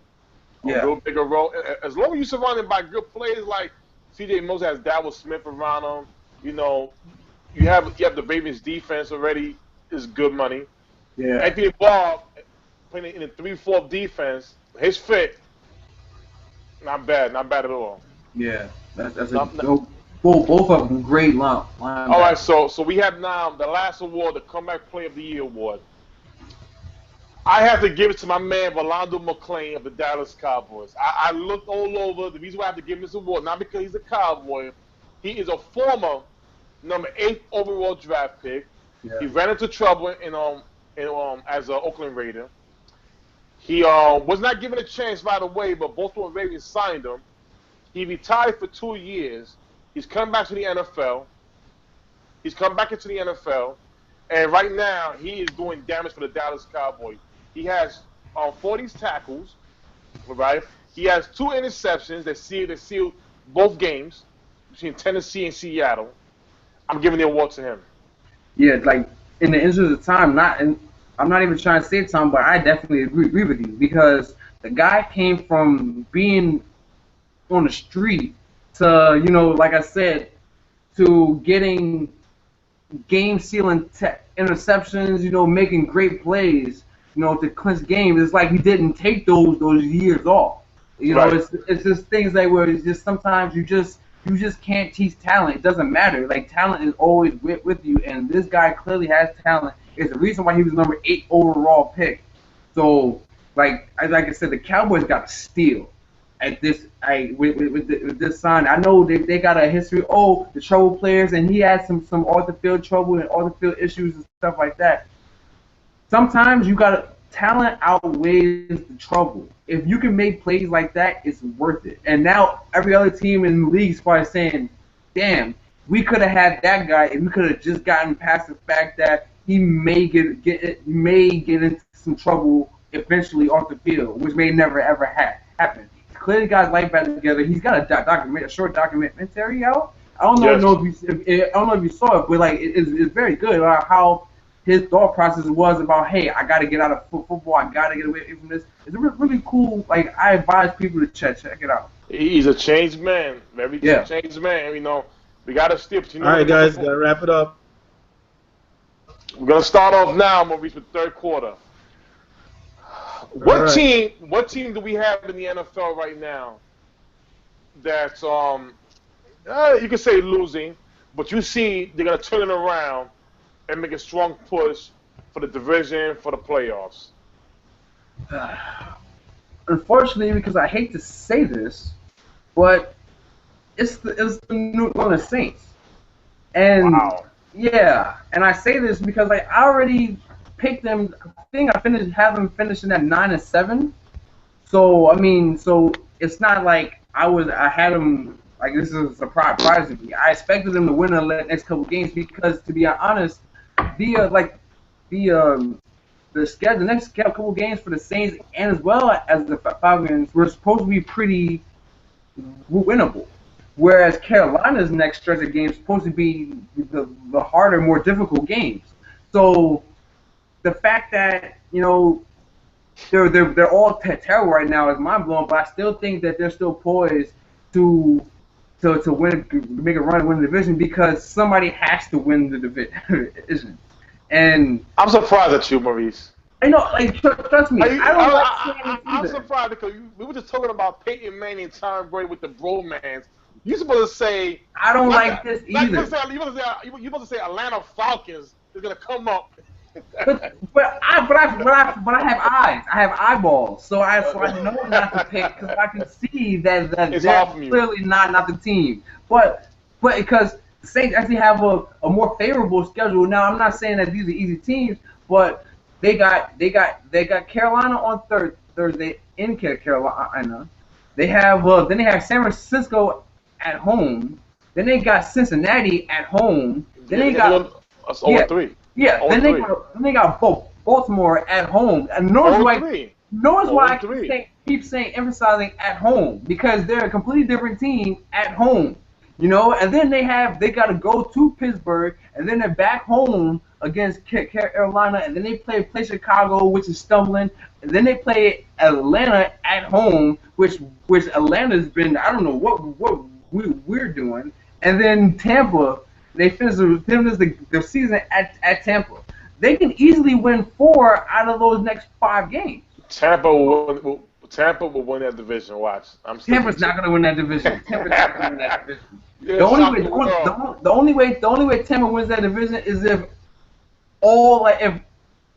A real bigger role. As long as you're surrounded by good players like C.J. Mosley has Dallas Smith around him, you have the Ravens defense already is good money. Yeah. Anthony Barr playing in a 3-4 defense, his fit, not bad at all. Yeah, that's both of them great line. All right, so we have now the last award, the Comeback Player of the Year award. I have to give it to my man Rolando McClain of the Dallas Cowboys. I looked all over. The reason why I have to give him this award, not because he's a Cowboy, he is a former number 8 overall draft pick. Yeah. He ran into trouble as an Oakland Raider. He was not given a chance right away, but Baltimore Ravens signed him. He retired for 2 years. He's come back to the NFL. He's come back into the NFL, and right now he is doing damage for the Dallas Cowboys. He has 40 tackles, right? He has 2 interceptions that sealed both games between Tennessee and Seattle. I'm giving the award to him. Yeah, in the interest of time, I'm not even trying to save time, but I definitely agree with you because the guy came from being on the street to, like I said, to getting game-sealing interceptions, making great plays, to clinch games. It's like he didn't take those years off. Right. It's just things like where it's just sometimes you just can't teach talent. It doesn't matter. Like talent is always with you, and this guy clearly has talent. It's the reason why he was number 8 overall pick. So, like I said, the Cowboys got to steal at this. With this sign, I know they got a history. Oh, the trouble players, and he had some off the field trouble and off the field issues and stuff like that. Sometimes you got talent outweighs the trouble. If you can make plays like that, it's worth it. And now every other team in the league is probably saying, "Damn, we could have had that guy if we could have just gotten past the fact that he may get into some trouble eventually off the field, which may never ever happen." Clearly, guys like back together. He's got a short documentary out. I don't Yes. know if you saw it, but like it's very good about how his thought process was about, hey, I got to get out of football. I got to get away from this. It's really cool. Like, I advise people to check it out. He's a changed man. Very Yeah. changed man. We got to steer. All right, guys, gotta wrap it up. We're going to start off now, Maurice, with third quarter. What team do we have in the NFL right now that's, you could say losing, but you see they're going to turn it around and make a strong push for the division, for the playoffs? Unfortunately, because I hate to say this, but it's the New Orleans Saints. And Wow. yeah, and I say this because I already picked them. I think have them finishing at 9-7. So so it's not like I had them like this is a surprise to me. I expected them to win the next couple games because, to be honest, the next couple games for the Saints and as well as the Falcons were supposed to be pretty winnable. Whereas Carolina's next stretch of games is supposed to be the harder, more difficult games. So the fact that they're all terrible right now is mind blowing. But I still think that they're still poised to win, make a run, win the division because somebody has to win the division. And I'm surprised at you, Maurice. I know, like trust me, I don't like saying this I'm either. surprised because we were just talking about Peyton Manning and Tom Brady with the bromance. You're supposed to say I don't like this either. You're supposed to say Atlanta Falcons is gonna come up. But I have eyes. I have eyeballs. So I know not to pick because I can see that It's they're hard for you. clearly not the team. But because the Saints actually have a more favorable schedule. Now I'm not saying that these are easy teams, but they got Carolina on Thursday in Carolina. They have then they have San Francisco at home. Then they got Cincinnati at home. Then they got That's 0-3. yeah. Then they got Baltimore at home. And notice why I keep saying emphasizing at home because they're a completely different team at home. And then they got to go to Pittsburgh, and then they're back home against Carolina, and then they play Chicago, which is stumbling, and then they play Atlanta at home, which Atlanta's been, I don't know what we're doing, and then Tampa, they finish the season at Tampa. They can easily win 4 out of those next 5 games. Tampa will win that division. Watch. Tampa's not going to win that division. Tampa's not going to win that division. Yeah, The only way Tampa wins that division is if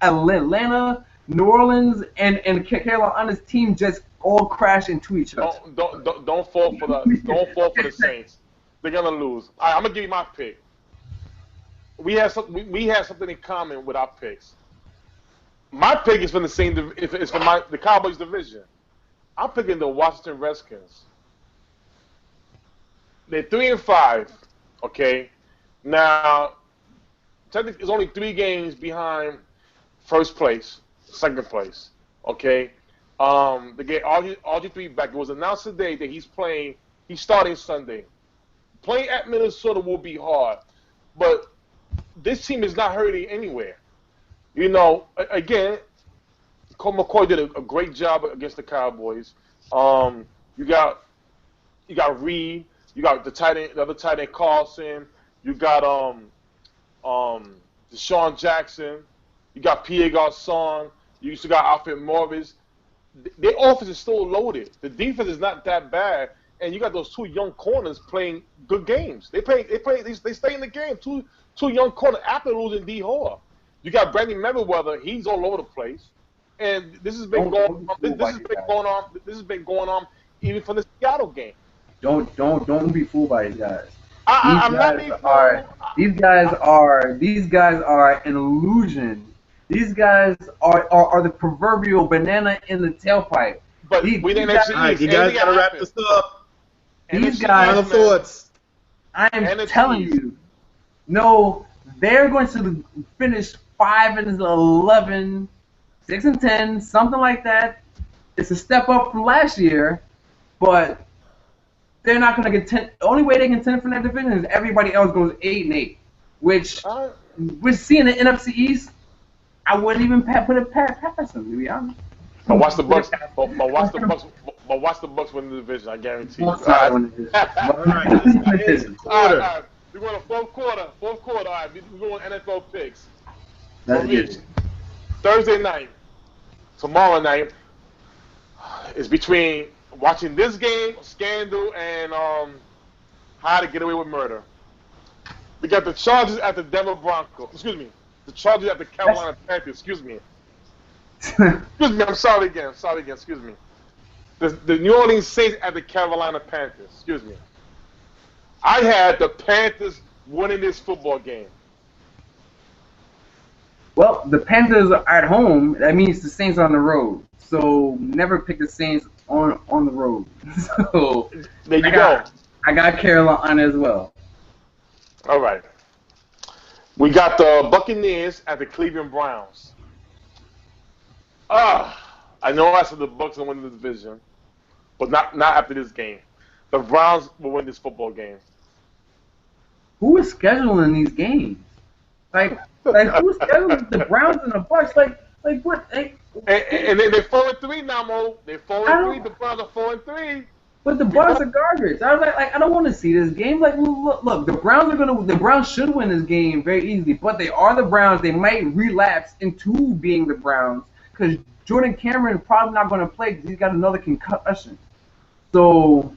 Atlanta, New Orleans, and Carolina's team just all crash into each other. Don't fall for the Saints. They're gonna lose. All right, I'm gonna give you my pick. We have something in common with our picks. My pick is from the same. It's from the Cowboys division. I'm picking the Washington Redskins. They're 3-5. Okay, now technically it's only 3 games behind first place, second place. Okay, they get RG3 back. It was announced today that he's starting Sunday. Playing at Minnesota will be hard, but this team is not hurting anywhere. Again, Colt McCoy did a great job against the Cowboys. You got Reed, you got the other tight end Carlson. You got Deshaun Jackson. You got Pierre Garçon. You still got Alfred Morris. Their offense is still loaded. The defense is not that bad, and you got those two young corners playing good games. They stay in the game. Two young corners after losing D Hall. You got Brandon Merriweather. He's all over the place, and this has been going on. This has been going on even from the Seattle game. Don't be fooled by these guys. I'm not being fooled. These guys are an illusion. These guys are the proverbial banana in the tailpipe. But we didn't actually. You guys gotta wrap this up. These guys. Final thoughts. I am telling you, no, they're going to finish 5-11, 6-10, something like that. It's a step up from last year, but they're not going to contend. The only way they can contend for that division is everybody else goes 8-8, which we're seeing the NFC East. I wouldn't even put it past them, to be honest. But watch the Bucks. But watch the Bucks win the division. I guarantee you. All right. We're going to fourth quarter. All right. We're going NFL picks. Thursday night, tomorrow night is between watching this game, Scandal, and How to Get Away with Murder. We got the Chargers at the Denver Broncos. Excuse me. The Chargers at the Carolina Panthers. Excuse me. I'm sorry again. Excuse me. The New Orleans Saints at the Carolina Panthers. Excuse me. I had the Panthers winning this football game. Well, the Panthers are at home. That means the Saints are on the road. So never pick the Saints on the road. So there you go. I got Carolina as well. All right. We got the Buccaneers at the Cleveland Browns. I know I said the Bucs will win the division, but not after this game. The Browns will win this football game. Who is scheduling these games? Like who's scheduling the Browns and the Bucs? Like what? And they're 4-3 now, Mo. They're 4-3. The Browns are 4-3. But the Bucs are garbage. I was like, I don't want to see this game. Like, look, the Browns should win this game very easily. But they are the Browns. They might relapse into being the Browns because Jordan Cameron is probably not going to play because he's got another concussion. So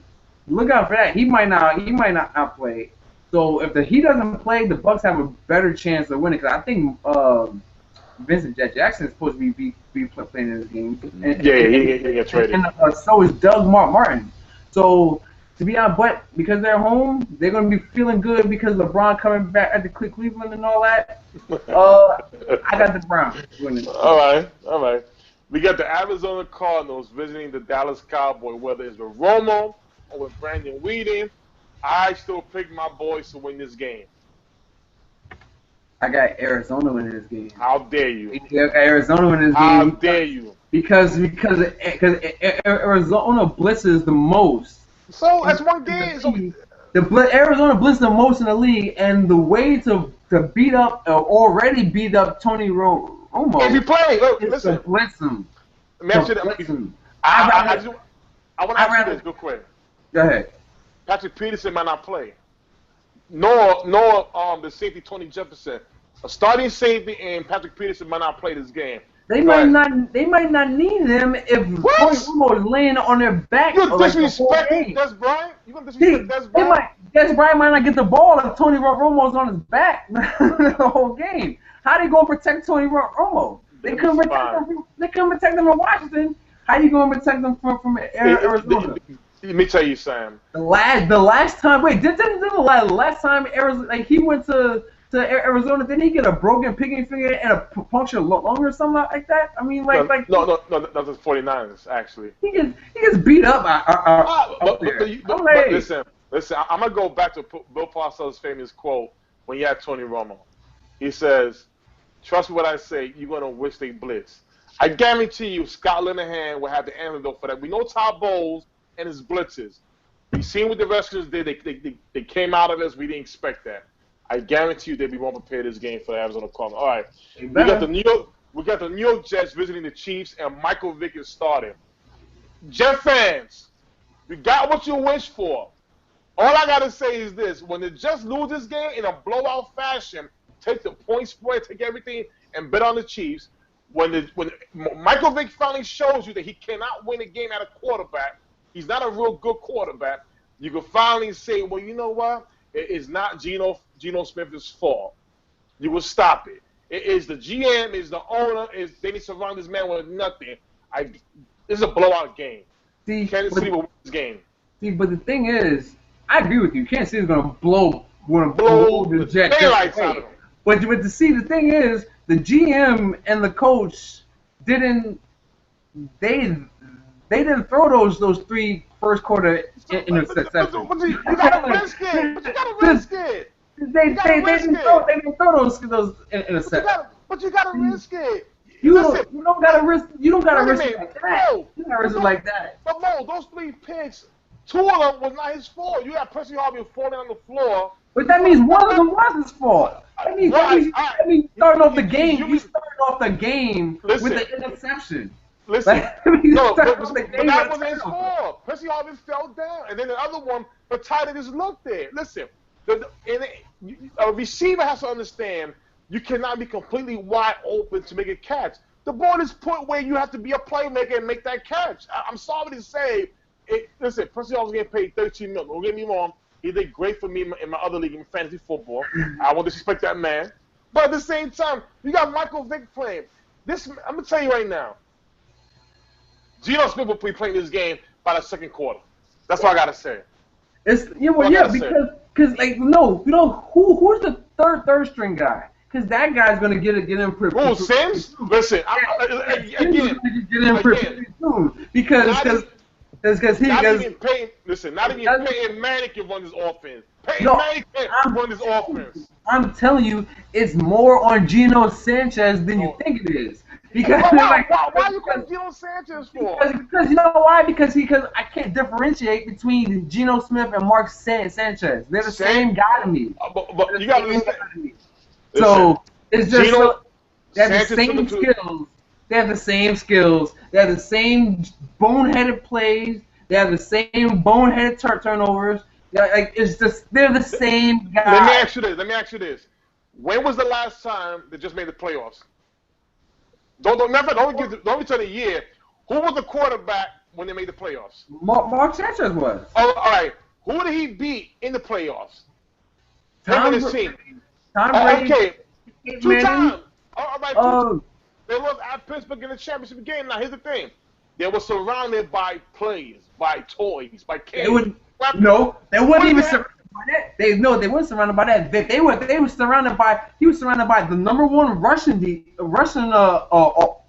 look out for that. He might not play. So if he doesn't play, the Bucs have a better chance of winning. Because I think Vincent Jackson is supposed to be playing in this game. He gets ready. And so is Doug Martin. So to be honest, but because they're home, they're going to be feeling good because LeBron coming back at the Cleveland and all that. I got the Browns winning. All right. We got the Arizona Cardinals visiting the Dallas Cowboys. Whether it's with Romo or with Brandon Weeden, I still pick my boys to win this game. I got Arizona winning this game. How dare you? I got Arizona winning this game. How dare you? Because Arizona blitzes the most. So that's one game. Arizona blitzes the most in the league, and the way to beat up already beat up Tony Romo. If you play, look, listen. To blitz him. I want to ask you this real quick. Go ahead. Patrick Peterson might not play. Nor the safety Tony Jefferson. A starting safety and Patrick Peterson might not play this game. They might not need him if Tony Romo is laying on their back. You're disrespecting Des Bryant? You gonna disrespect Des Bryant? Des Bryant might not get the ball if Tony Romo's on his back the whole game. How they gonna protect Tony Romo? They couldn't protect him in Washington. How you gonna protect them from Arizona? Let me tell you, Sam. The last time, the last time Arizona, like he went to Arizona, didn't he get a broken pinky finger and a punctured lung or something like that? I mean, no, that's the 49ers actually. He gets beat up but listen, I'm gonna go back to Bill Parcells' famous quote when he had Tony Romo. He says, "Trust me what I say, you're gonna wish they blitz." I guarantee you, Scott Linehan will have the antidote for that. We know Todd Bowles and his blitzes. We seen what the Redskins did. They came out of this. We didn't expect that. I guarantee you they'll be more prepared this game for the Arizona Cardinals. All right, we got the New York Jets visiting the Chiefs, and Michael Vick is starting. Jet fans, you got what you wish for. All I gotta say is this: when the Jets lose this game in a blowout fashion, take the point spread, take everything, and bet on the Chiefs. When Michael Vick finally shows you that he cannot win a game at a quarterback, he's not a real good quarterback. You can finally say, well, you know what? It's not Geno Smith's fault. You will stop it. It is the GM, is the owner, they need to surround this man with nothing. This is a blowout game. Kansas City will win this game. See, but the thing is, I agree with you. Kansas City's gonna blow the Jets. Daylights out of them. But to see, the thing is, the GM and the coach didn't throw those 3 first quarter interceptions. But you gotta risk it. They didn't throw those interceptions. But you gotta risk it. You don't gotta risk it like that. You gotta risk it like that. But Mo, those 3 picks, 2 of them was not his fault. You got Percy Harvin falling on the floor. But that means one of them was his fault. That means starting off the game. You started off the game with the interception. Listen, but that wasn't his fault. Percy Harvin fell down, and then the other one, the tight end just looked there. Listen, a receiver has to understand you cannot be completely wide open to make a catch. The ball is put where you have to be a playmaker and make that catch. I'm sorry to say, listen, Percy Harvin's getting paid $13 million. Don't get me wrong. He did great for me in my other league in fantasy football. I won't disrespect that man. But at the same time, you got Michael Vick playing. I'm going to tell you right now, Geno Smith will be playing this game by the second quarter. That's what I got to say. Because like, who's the third string guy? Because that guy's going to get in pretty soon. Sims? Listen, again. Not even Peyton Manning can run this offense. Manning can't run this offense. I'm telling you, it's more on Geno Sanchez than you think it is. Because why you calling Geno Sanchez for? Because you know why? Because I can't differentiate between Geno Smith and Mark Sanchez. They're the same guy to me. But you got to understand. So it's just they have the same skills. They have the same skills. They have the same boneheaded plays. They have the same boneheaded turnovers. They're the same guy. Let me ask you this. When was the last time they just made the playoffs? Don't be telling a year. Who was the quarterback when they made the playoffs? Mark Sanchez was. Oh, all right. Who did he beat in the playoffs? Him and his team. Tom Brady. Okay. 2 times. All right. 2 times. They lost at Pittsburgh in the championship game. Now, here's the thing. They were surrounded by plays, by toys, by candy. They weren't even surrounded by that. They weren't surrounded by that. They were surrounded by. He was surrounded by the number 1 Russian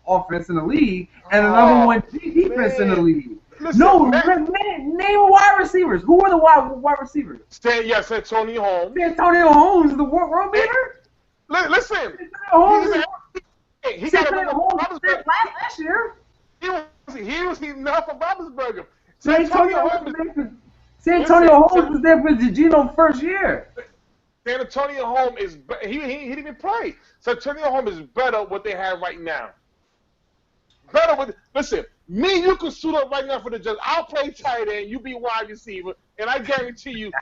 offense in the league and the number 1 defense in the league. Listen, name wide receivers. Who were the wide receivers? Santonio Holmes. Santonio Holmes is the world beater. Listen, he got a last year. He was enough for Roethlisberger. Santonio Holmes was there for Geno first year. San Antonio Holmes is he didn't even play. San Antonio Holmes is better what they have right now. Listen, me and you can suit up right now for the Jets. I'll play tight end, you be wide receiver, and I guarantee you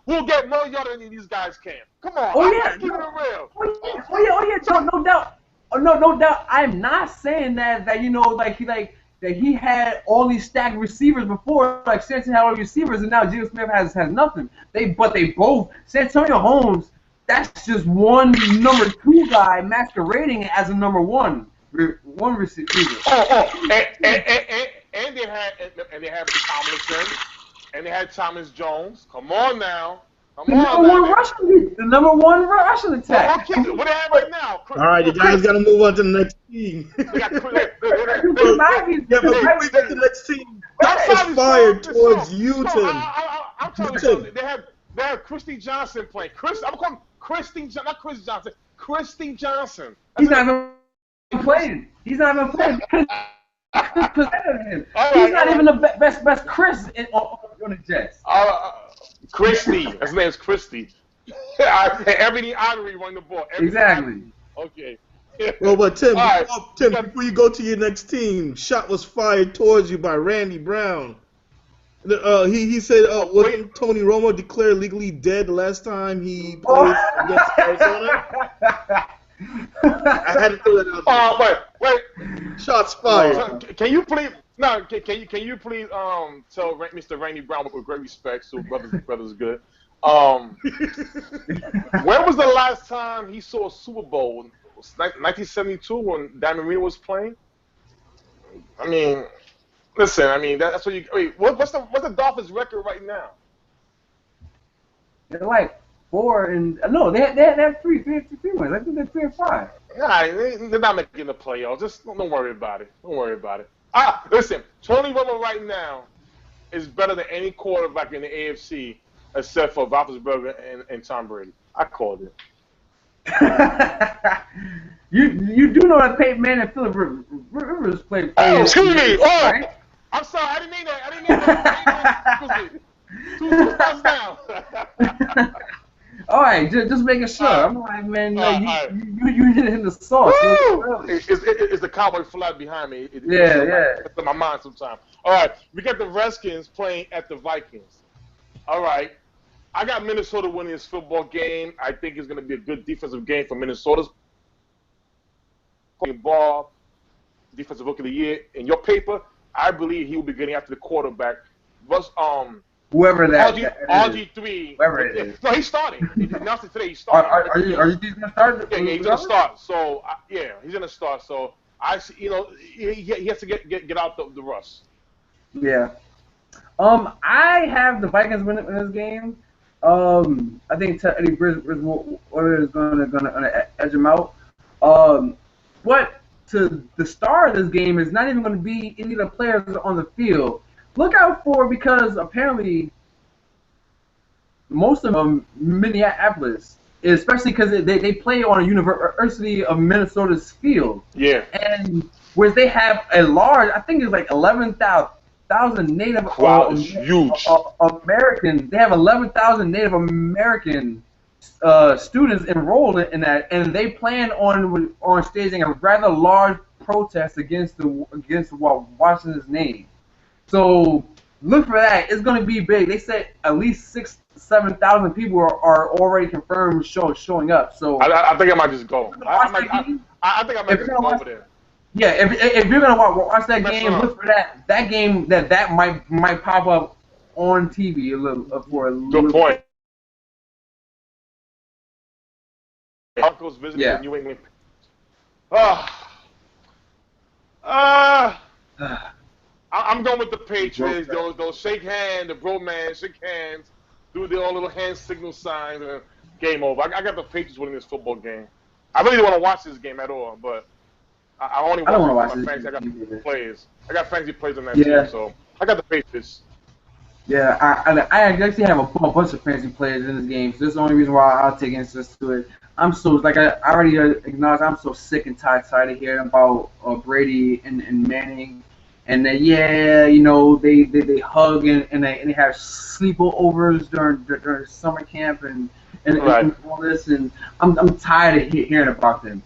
we'll get more yards than these guys can. Come on, I'm keeping it real. No doubt. No doubt. I'm not saying that he had all these stacked receivers before, like Sanchez had all these receivers, and now Geno Smith has nothing. But they both, Santonio Holmes, that's just one number 2 guy masquerading as a number 1 receiver. And they had Tomlinson, and they had Thomas Jones. Come on now. The number one Russian attack. Okay, what do they have right now? All right, you guys got to move on to the next team. The next team is fired towards Houston. I'm telling you, they have Christy Johnson playing. I'm calling Christy, not Chris Johnson. Christy Johnson. He's not even playing. He's not even playing. He's not even the best Chris on the Jets. Christy. His name's Christy. Every honorary run the ball. Exactly. Okay. Well, but Tim, before you go to your next team, shot was fired towards you by Randy Brown. He said Wait. wasn't Tony Romo declared legally dead the last time he Oh. played against Arizona? I had to throw that out there. Wait. Shots fired. Oh. So, can you please? No, can you please tell Mr. Randy Brown with great respect, so brothers good. When was the last time he saw a Super Bowl? 1972 when Dan Marino was playing. I mean, listen. I mean, that's what you. Wait, what's the Dolphins' record right now? They're like 4 and no, they have three wins. I think they're 3-5. Nah, they're not making the playoffs. Just don't worry about it. Don't worry about it. Listen, Tony Romo right now is better than any quarterback in the AFC except for Roethlisberger and Tom Brady. I called it. You do know that Peyton Manning and Philip Rivers played. Oh, excuse me. Oh, right? I'm sorry. I didn't mean that. Excuse me. Two thumbs down. All right, just making sure. I'm like, man, you hit the sauce. It's the cowboy flag behind me. It's in my mind sometimes. All right, we got the Redskins playing at the Vikings. All right, I got Minnesota winning this football game. I think it's going to be a good defensive game for Minnesota's playing ball. Defensive Rookie of the Year. In your paper, I believe he will be getting after the quarterback. Whoever that RG3. Whoever it is. No, he's starting. He announced it today. He's starting. Are you going to start? Yeah, he's going to start. So, he's going to start. So, he has to get out the rust. Yeah. I have the Vikings winning this game. I think Eddie Bridgewater is going to edge him out. But the star of this game is not even going to be any of the players on the field. Look out for, because apparently most of them Minneapolis, especially because they play on a University of Minnesota's field. Yeah. And where they have a large, I think it's like 11,000 Native American. They have 11,000 Native American students enrolled in that, and they plan on staging a rather large protest against Washington's name. So look for that. It's going to be big. They said at least 7,000 people are already confirmed showing up. So I think I might just go. I think I might just go over there. Yeah, if you're gonna watch that game, look for that. That game that might pop up on TV for a little. Good point. Uncle's visiting the New England. I'm going with the Patriots. They'll shake hands, the bro man, shake hands, do their own little hand signal signs, and game over. I got the Patriots winning this football game. I really don't want to watch this game at all, but I only want to watch this game. I got players. I got fantasy players on that team, so I got the Patriots. Yeah, I actually have a bunch of fantasy players in this game, so that's the only reason why I'll take interest to it. I'm so, like I already acknowledged, I'm so sick and tired of hearing about Brady and Manning. And then they hug and they have sleepovers during summer camp and all this, and I'm tired of hearing about them.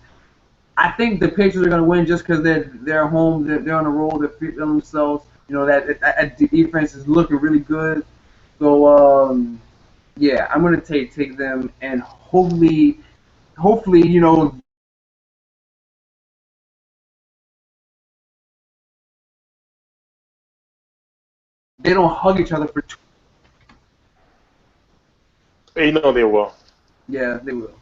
I think the Patriots are going to win just because they're home, they're on the road, they're feeling themselves. That defense is looking really good. So I'm going to take them, and hopefully they don't hug each other for too. They will. Yeah, they will.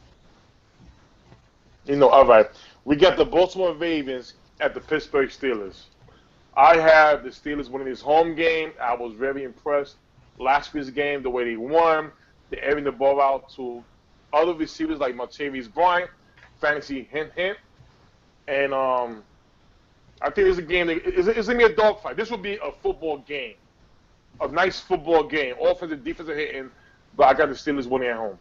All right. We got the Baltimore Ravens at the Pittsburgh Steelers. I have the Steelers winning this home game. I was very impressed last week's game, the way they won. They're airing the ball out to other receivers like Martavis Bryant, fantasy hint. And I think it's a game. It's going to be a dogfight. This will be a football game. A nice football game. Offensive, defensive hitting, but I got the Steelers winning at home.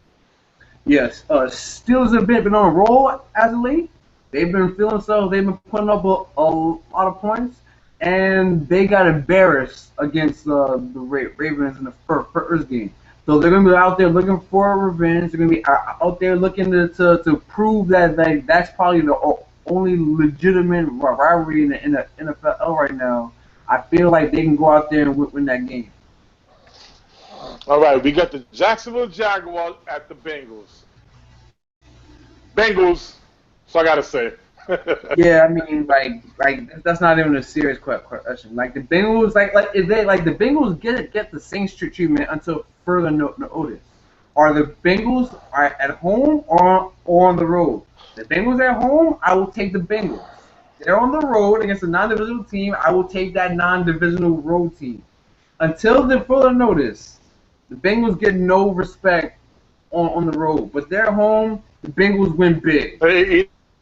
Yes. Steelers have been on a roll as of late. They've been feeling themselves. They've been putting up a lot of points. And they got embarrassed against the Ravens in the first game. So they're going to be out there looking for revenge. They're going to be out there looking to prove that that's probably the only legitimate rivalry in the NFL right now. I feel like they can go out there and win that game. All right, we got the Jacksonville Jaguars at the Bengals. Bengals. So I gotta say. Yeah, I mean, like that's not even a serious question. Like the Bengals, like if they like the Bengals get the same strict treatment until further notice. Are the Bengals are at home or on the road? The Bengals at home, I will take the Bengals. They're on the road against a non-divisional team. I will take that non-divisional road team. Until the further notice, the Bengals get no respect on the road. But they're home, the Bengals win big.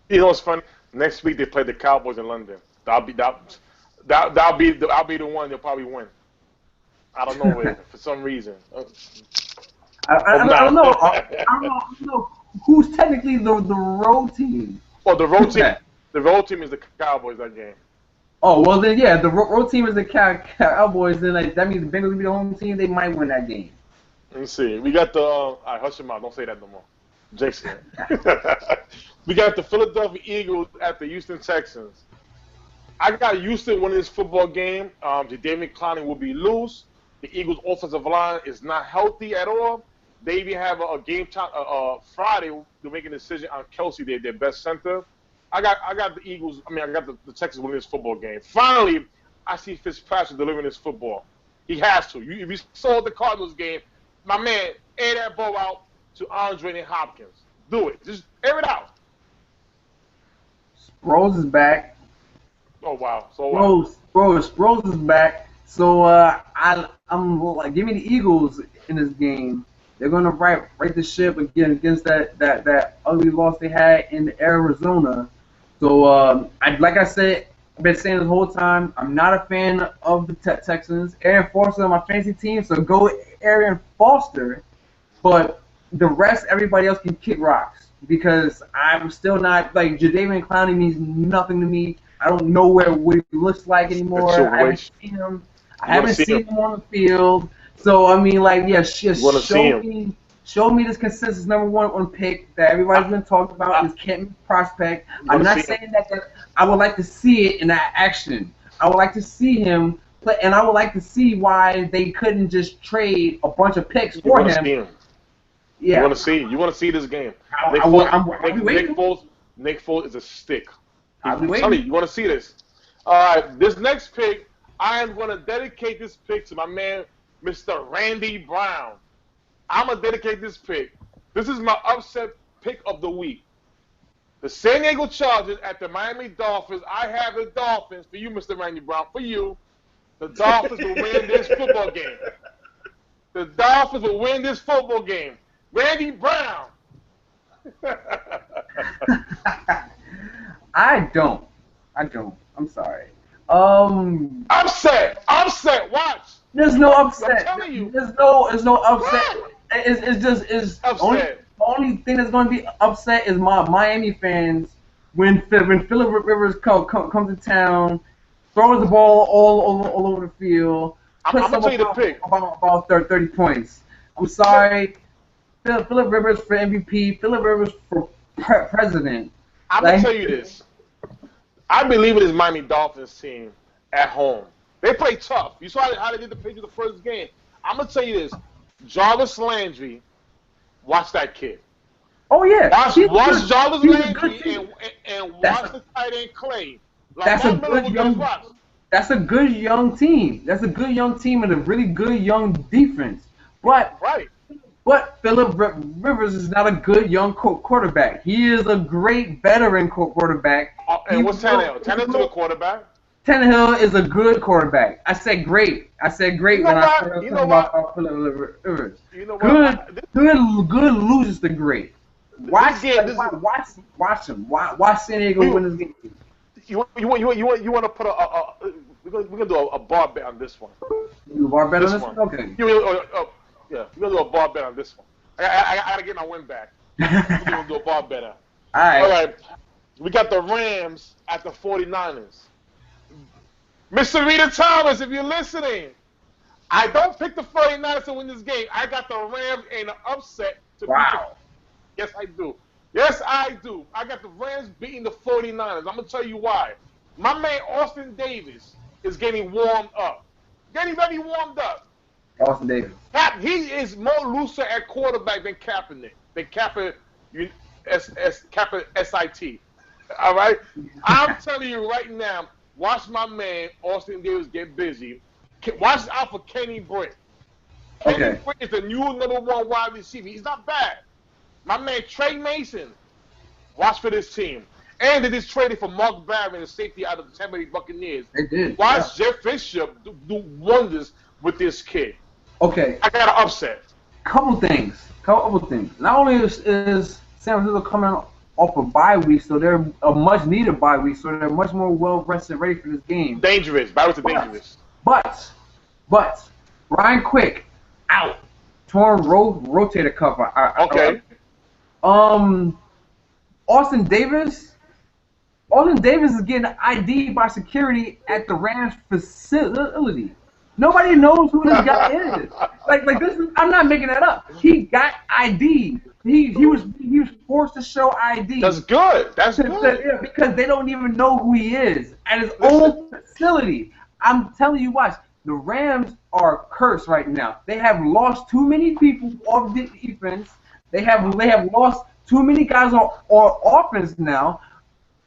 You know what's funny? Next week they play the Cowboys in London. That'll be the one they'll probably win. I don't know for some reason. I don't know. I don't know who's technically the road team. Oh, the road team. The road team is the Cowboys that game. Oh well, then yeah, the road team is the Cowboys. Then like that means the Bengals will be the home team. They might win that game. Let me see. We got the. All right, hush your mouth. Don't say that no more. Jason. We got the Philadelphia Eagles at the Houston Texans. I got Houston winning this football game. Jadeveon Clowney will be loose. The Eagles' offensive line is not healthy at all. They even have a game time Friday. They're making a decision on Kelsey, their best center. I got the Eagles. I mean, I got the Texans winning this football game. Finally, I see Fitzpatrick delivering this football. He has to. If you saw the Cardinals game, my man, air that ball out to Andre and Hopkins. Do it. Just air it out. Sproles is back. Oh wow. So Sproles is back. So I'm like, give me the Eagles in this game. They're gonna right the ship again against that ugly loss they had in Arizona. So like I said, I've been saying this whole time, I'm not a fan of the Texans. Arian Foster on my fantasy team, so go Arian Foster. But the rest, everybody else can kick rocks because I'm still not like Jadeveon Clowney means nothing to me. I don't know what he looks like anymore. I haven't seen him. I haven't seen him on the field. So I mean, like, yeah, just show me this consensus number one pick that everybody's been talking about, this Kenton prospect. I'm not saying that I would like to see it in that action. I would like to see him play, and I would like to see why they couldn't just trade a bunch of picks for him. Yeah. You want to see this game. Nick Foles is a stick. I'm telling you, you want to see this. All right, this next pick, I am going to dedicate this pick to my man, Mr. Randy Brown. I'm going to dedicate this pick. This is my upset pick of the week. The San Diego Chargers at the Miami Dolphins. I have the Dolphins for you, Mr. Randy Brown. For you, the Dolphins will win this football game. The Dolphins will win this football game. Randy Brown. I don't. I'm sorry. Upset. Watch. There's no upset. I'm telling you. There's no upset. It's upset. The only thing that's going to be upset is my Miami fans when Phillip Rivers comes to town, throws the ball all over the field. I'm going to tell you the pick. About 30 points. I'm sorry. Phillip Rivers for MVP. Phillip Rivers for president. I'm going to tell you this. I believe in this Miami Dolphins team at home. They play tough. You saw how they did the Patriots the first game. I'm going to tell you this. Jarvis Landry, watch that kid. Oh, yeah. Watch Jarvis Landry and watch the tight end Clay. Like that's a good young team. That's a good young team and a really good young defense. But Phillip Rivers is not a good young quarterback. He is a great veteran quarterback. And what's Tannehill? Tannehill's a quarterback. Tannehill is a good quarterback. I said great when I first talked about Phillip Rivers. You know what? Good loses to great. Watch him. Watch San Diego win this game. You want to put we're gonna do a bar bet on this one. You bar bet on this one? Okay. Yeah, we're gonna do a bar bet on this one. I gotta get my win back. We're gonna do a bar bet on. All right. We got the Rams at the 49ers. Mr. Rita Thomas, if you're listening, I don't pick the 49ers to win this game. I got the Rams in an upset to beat them. Yes, I do. I got the Rams beating the 49ers. I'm going to tell you why. My man Austin Davis is getting warmed up. Getting very warmed up. Austin Davis. He is more looser at quarterback than Kaepernick. Than Kaepernick, Kaepernick SIT. All right? I'm telling you right now, watch my man Austin Davis get busy. Watch out for Kenny Britt. Kenny Britt is the new #1 wide receiver. He's not bad. My man Trey Mason. Watch for this team. And they just traded for Mark Barron, the safety out of the Tampa Bay Buccaneers. They did. Watch Jeff Fisher do wonders with this kid. Okay. I got an upset. Couple things. Not only is San Francisco coming off a bye week, so they're a much needed bye week, so they're much more well rested, ready for this game. Dangerous. Bye was dangerous. But Brian Quick out. Torn rotator cuff. Okay. Austin Davis is getting ID'd by security at the Rams facility. Nobody knows who this guy is. Like this is, I'm not making that up. He got ID. He was forced to show ID. That's good. That's good. Yeah, because they don't even know who he is at his own facility. I'm telling you, watch. The Rams are cursed right now. They have lost too many people off the defense. They have lost too many guys on offense now.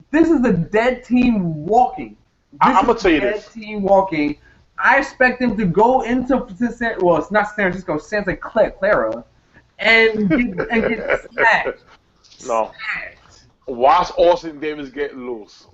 This is a dead team walking. I'm gonna tell you this. Dead team walking. I expect them to go into it's not San Francisco, Santa Clara, and get smacked. No. Watch Austin Davis get loose.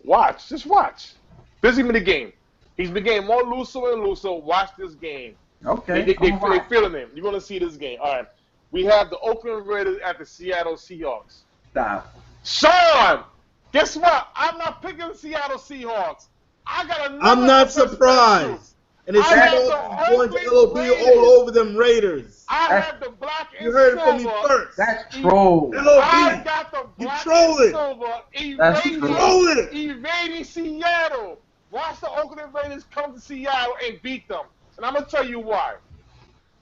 Just watch. Busy in the game. He's been getting more looser and looser. Watch this game. Okay. They feeling him. You're gonna see this game. All right. We have the Oakland Raiders at the Seattle Seahawks. Stop. Sean, guess what? I'm not picking the Seattle Seahawks. I'm not surprised. And it's going to LOB all over them Raiders. I have the black and silver. You heard it from me first. That's troll. I got the black and silver evading Seattle. Watch the Oakland Raiders come to Seattle and beat them. And I'm going to tell you why.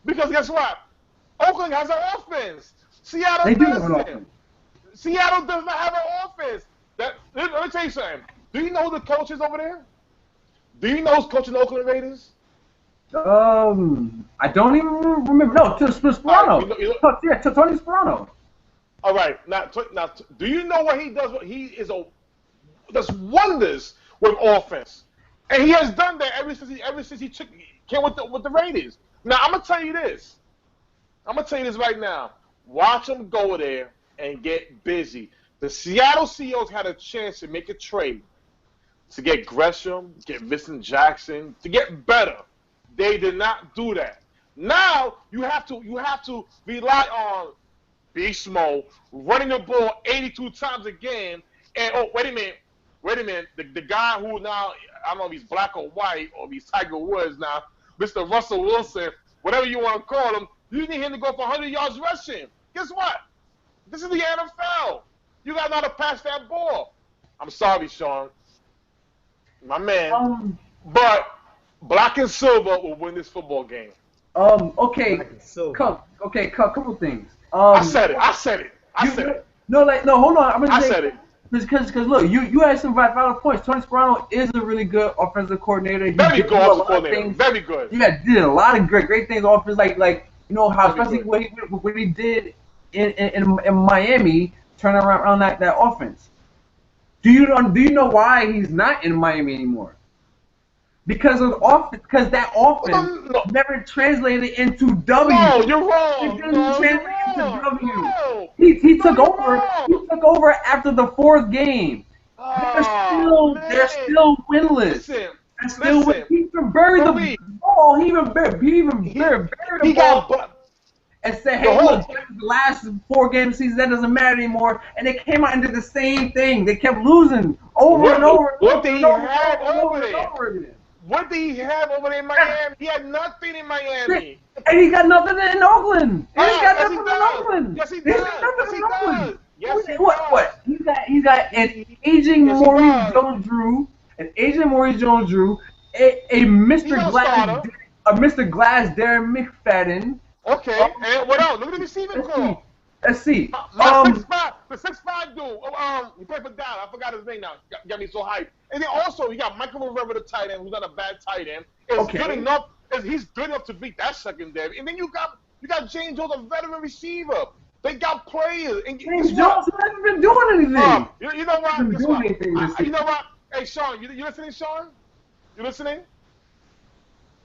Because guess what? Oakland has an offense. Seattle doesn't. Seattle does not have an offense. Let me tell you something. Do you know who the coach is over there? Do you know who's coaching the Oakland Raiders? I don't even remember. No, Sperano. Tony Sperano. All right. Now, do you know what he does? Does wonders with offense, and he has done that ever since he came with the Raiders. Now, I'm gonna tell you this. Right now. Watch him go there and get busy. The Seattle Seahawks had a chance to make a trade to get Gresham, get Vincent Jackson, to get better. They did not do that. Now you have to rely on Beast Mode running the ball 82 times a game. And wait a minute, the guy who now I don't know if he's black or white or if he's Tiger Woods now, Mr. Russell Wilson, whatever you want to call him, you need him to go for 100 yards rushing. Guess what? This is the NFL. You got to know how to pass that ball. I'm sorry, Sean. My man. But black and silver will win this football game. Okay. Couple things. I said it. No, hold on. I said it. Because look, you had some valid points. Tony Sperano is a really good offensive coordinator. Very good offensive coordinator. Very good. Did a lot of great things on offense, like you know how especially what he did in Miami, turn around that offense. Do you know why he's not in Miami anymore? Because that offense never translated into W. No, you're wrong. It didn't translate into W. He took over. He took over after the fourth game. They're still winless. Listen. He even buried the ball. He even buried the ball. And said, hey, look, the last 4 game season, that doesn't matter anymore. And they came out and did the same thing. They kept losing over and over. What did he have over there? What did he have over there in Miami? He had nothing in Miami. And he got nothing in Oakland. Yes, he does. What? He's got an aging Maurice Jones-Drew, a Mr. Glass Darren McFadden. Okay, and what else? Look at the receiving core. Let's see. The 6'5" dude. He played for Dallas. I forgot his name now. Got me so hyped. And then also, you got Michael Rivera, the tight end, who's not a bad tight end. It's good enough. he's good enough to beat that secondary. And then you got James Jones, a veteran receiver. They got players. And James Jones hasn't been doing anything. You know what? Guess what? You know what? Hey, Sean, you listening, Sean? You listening?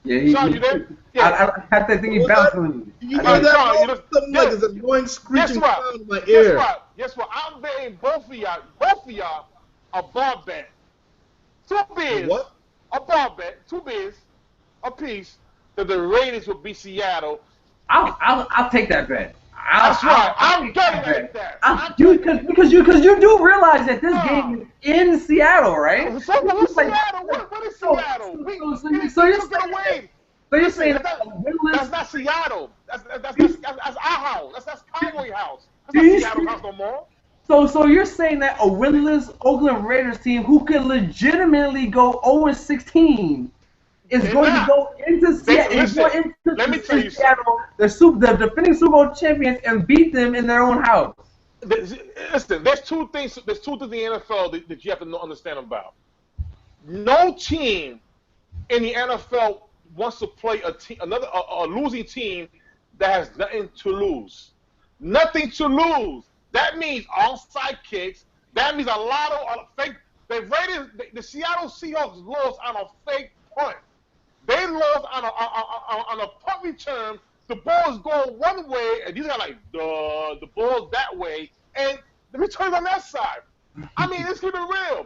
Yeah, Sean, you there? Yeah. I think he bounced on you. You hear that? Sean, Something like this annoying screeching sound in my ear. Guess what? I'm betting both of y'all a bar bet. 2 beers. What? A bar bet. 2 beers a piece that the Raiders will beat Seattle. I'll take that bet. That's right. I'm gonna make that. Because you do realize that this game is in Seattle, right? What's Seattle? What is Seattle? So you're saying that's not Seattle. That's our house. That's Cowboy house. That's not Seattle house no more. So you're saying that a winless Oakland Raiders team who could legitimately go 0-16 is going to go into Seattle. Let me tell you Seattle, the defending Super Bowl champions, and beat them in their own house. Listen, there's two things in the NFL that you have to understand about. No team in the NFL wants to play a losing team that has nothing to lose. Nothing to lose. That means onside kicks. That means a lot of fake. The Seattle Seahawks lost on a fake punt. They lost on a punt return. The ball is going one way, and these are like the ball's that way, and the return's on that side. I mean, let's keep it real.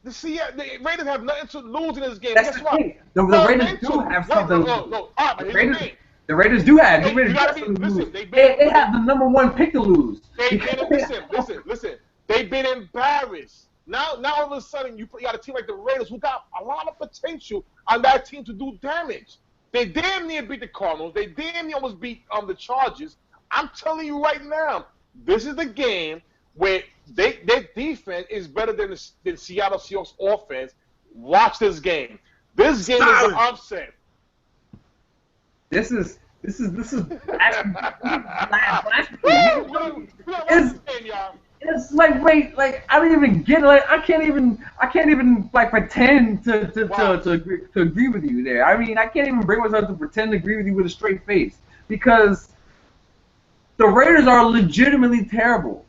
The Raiders have nothing to lose in this game. That's Guess what? The Raiders do have something. The Raiders do have. Listen, they have the number 1 pick to lose. Listen. They've been embarrassed. Now all of a sudden, you got a team like the Raiders who got a lot of potential on that team to do damage. They damn near beat the Cardinals. They damn near almost beat the Chargers. I'm telling you right now, this is the game where their defense is better than Seattle Seahawks offense. Watch this game. This game is an upset. This is actually it's like, wait, like I don't even get it. Like I can't even like pretend to agree with you there. I mean, I can't even bring myself to pretend to agree with you with a straight face because the Raiders are legitimately terrible.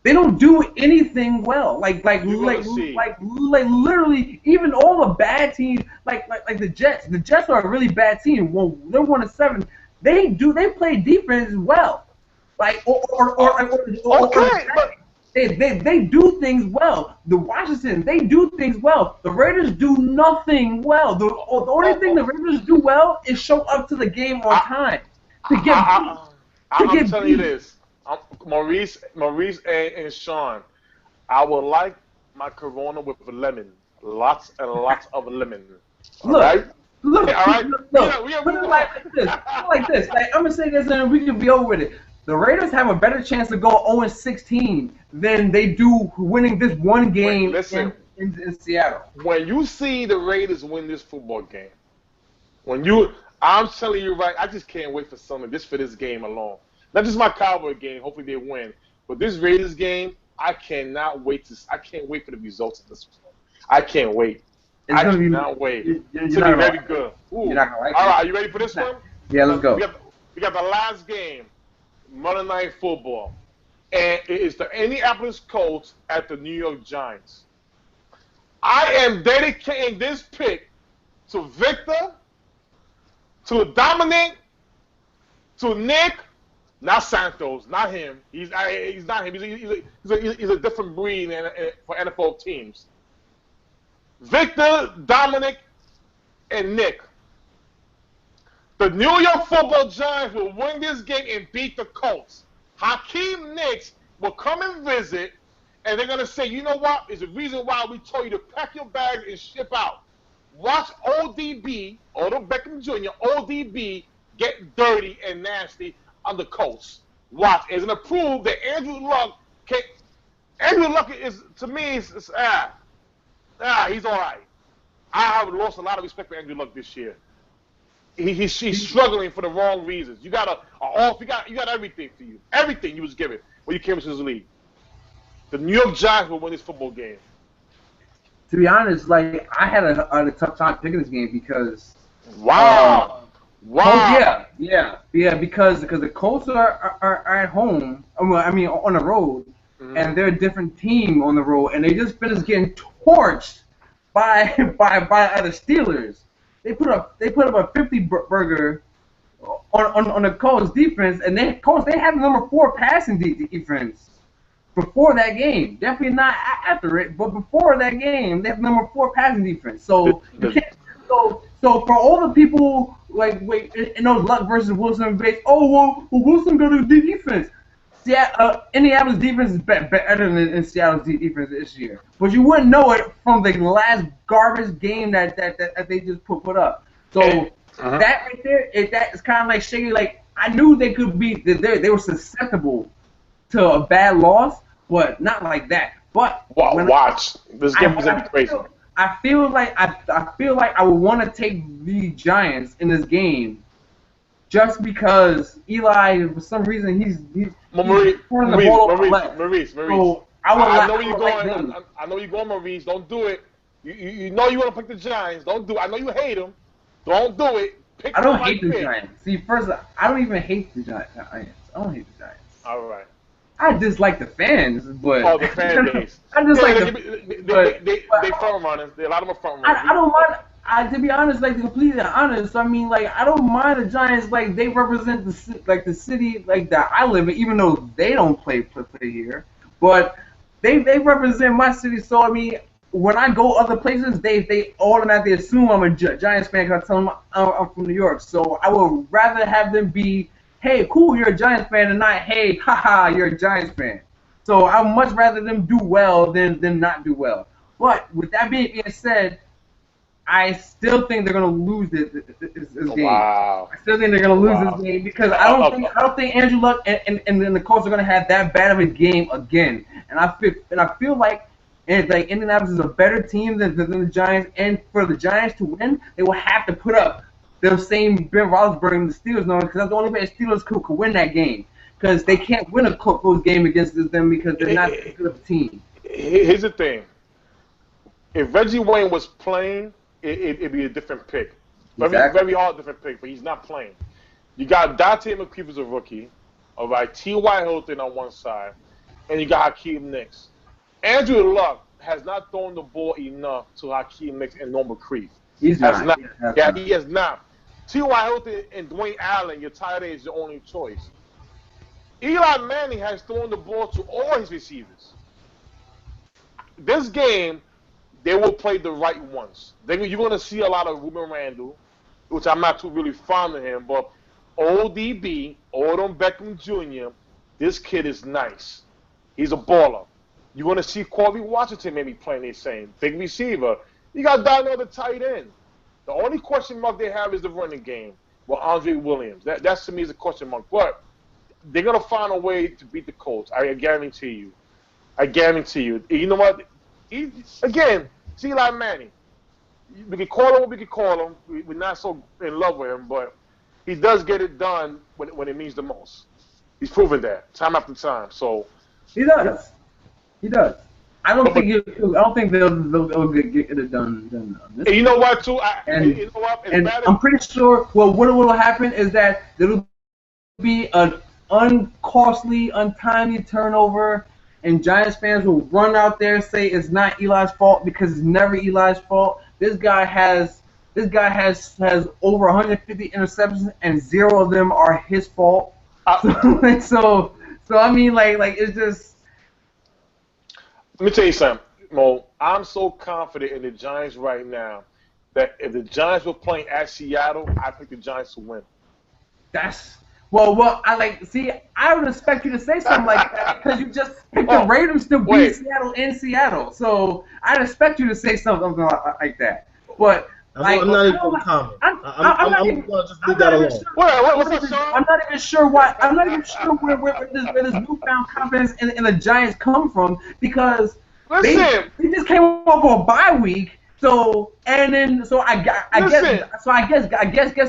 They don't do anything well. Like literally, even all the bad teams, like the Jets. The Jets are a really bad team. Well, they're 1-7. They play defense well. Like they do things well. The Washington, they do things well. The Raiders do nothing well. The only thing the Raiders do well is show up to the game on time. I'm telling you this, Maurice and Sean, I would like my Corona with lemon, lots and lots of lemon. Look, all right? Put it like this. Like I'm gonna say this, and we can be over with it. The Raiders have a better chance to go 0-16 than they do winning this one game in Seattle. When you see the Raiders win this football game, I'm telling you right, I just can't wait for something just for this game alone. Not just my Cowboy game, hopefully they win, but this Raiders game, I can't wait for the results of this one. I can't wait. I cannot wait. It's going to be very good. Ooh. All right, are you ready for this one? Yeah, let's go. We got the last game, Monday Night Football, and it is the Indianapolis Colts at the New York Giants. I am dedicating this pick to Victor, to Dominic, to Nick, not Santos, not him. He's not him. He's a different breed for NFL teams. Victor, Dominic, and Nick. The New York Football Giants will win this game and beat the Colts. Hakeem Nicks will come and visit, and they're going to say, you know what? It's the reason why we told you to pack your bags and ship out. Watch ODB, Odell Beckham Jr., ODB, get dirty and nasty on the Colts. Watch. It's going to prove that Andrew Luck is, to me, he's all right. I have lost a lot of respect for Andrew Luck this year. He's struggling for the wrong reasons. You got you got everything for you. Everything you was given when you came into this league. The New York Giants will win this football game. To be honest, like I had a tough time picking this game because Wow. Colts, Wow. yeah, because the Colts are at home. I mean, on the road, and they're a different team on the road, and they just finished getting torched by by the Steelers. They put up a 50 burger on the Colts defense, and they have the number 4 passing defense before that game. Definitely not after it, but before that game, they have number 4 passing defense. So you can't. So for all the people like wait in those Luck versus Wilson debates, oh well Wilson got a good defense. Indianapolis defense is better than Seattle's defense this year, but you wouldn't know it from the last garbage game that they just put up. So that right there, that is kind of like shaky. Like I knew they could be, they were susceptible to a bad loss, but not like that. But watch this game is gonna be crazy. I feel like I would want to take the Giants in this game, just because Eli, for some reason, he's Maurice. So I know you're going. I know you're going, Maurice. Don't do it. You know you want to pick the Giants. Don't do it. I know you hate them. Don't do it. I don't hate the Giants. See, first, I don't even hate the Giants. I don't hate the Giants. All right. I dislike the fans, but the fan base. I just like they front runners. A lot of them are front runners. I don't mind. To be honest, like completely honest, I mean, like I don't mind the Giants. Like they represent the city like that I live in, even though they don't play here, but they represent my city. So I mean, when I go other places, they automatically assume I'm a Giants fan because I tell them I'm from New York. So I would rather have them be, hey, cool, you're a Giants fan, and not, hey, haha, you're a Giants fan. So I'd much rather them do well than not do well. But with that being said, I still think they're gonna lose this game. Wow. I still think they're gonna lose this game because I don't think Andrew Luck and then the Colts are gonna have that bad of a game again. And I feel like Indianapolis is a better team than the Giants, and for the Giants to win, they will have to put up the same Ben Roethlisberger and the Steelers number, because that's the only way the Steelers could win that game. Because they can't win a close game against them because they're not as good of a team. Here's the thing: if Reggie Wayne was playing, it'd be a different pick. Very hard different pick, but he's not playing. You got Dante McKeith as a rookie, all right. T.Y. Hilton on one side, and you got Hakeem Nicks. Andrew Luck has not thrown the ball enough to Hakeem Nicks and Norman Creef. He has not. T.Y. Hilton and Dwayne Allen, your tight end, is the only choice. Eli Manning has thrown the ball to all his receivers. This game, they will play the right ones. You're going to see a lot of Ruben Randall, which I'm not too really fond of him, but ODB, Odom Beckham Jr., this kid is nice. He's a baller. You're going to see Corby Washington maybe playing the same. Big receiver. You got Darnell the tight end. The only question mark they have is the running game with Andre Williams. That's to me is a question mark. But they're going to find a way to beat the Colts. I guarantee you. You know what? Again, it's Eli Manning. We can call him what we can call him. We're not so in love with him, but he does get it done when it means the most. He's proven that time after time. So he does. He does. I don't think they'll get it done. And you know what, too? You know what? I'm pretty sure. Well, what will happen is that there'll be an uncostly, untimely turnover, and Giants fans will run out there and say it's not Eli's fault because it's never Eli's fault. This guy has over 150 interceptions, and 0 of them are his fault. So I mean, like it's just. Let me tell you something, Mo. I'm so confident in the Giants right now that if the Giants were playing at Seattle, I pick the Giants to win. Well, I would expect you to say something like that because you just picked the Raiders to beat Seattle in Seattle. So I'd expect you to say something like that. But I'm not even going to comment. I'm going to just leave that alone. What's up, Sean? I'm not even sure where this newfound confidence in the Giants come from, because they just came off a bye week. So I guess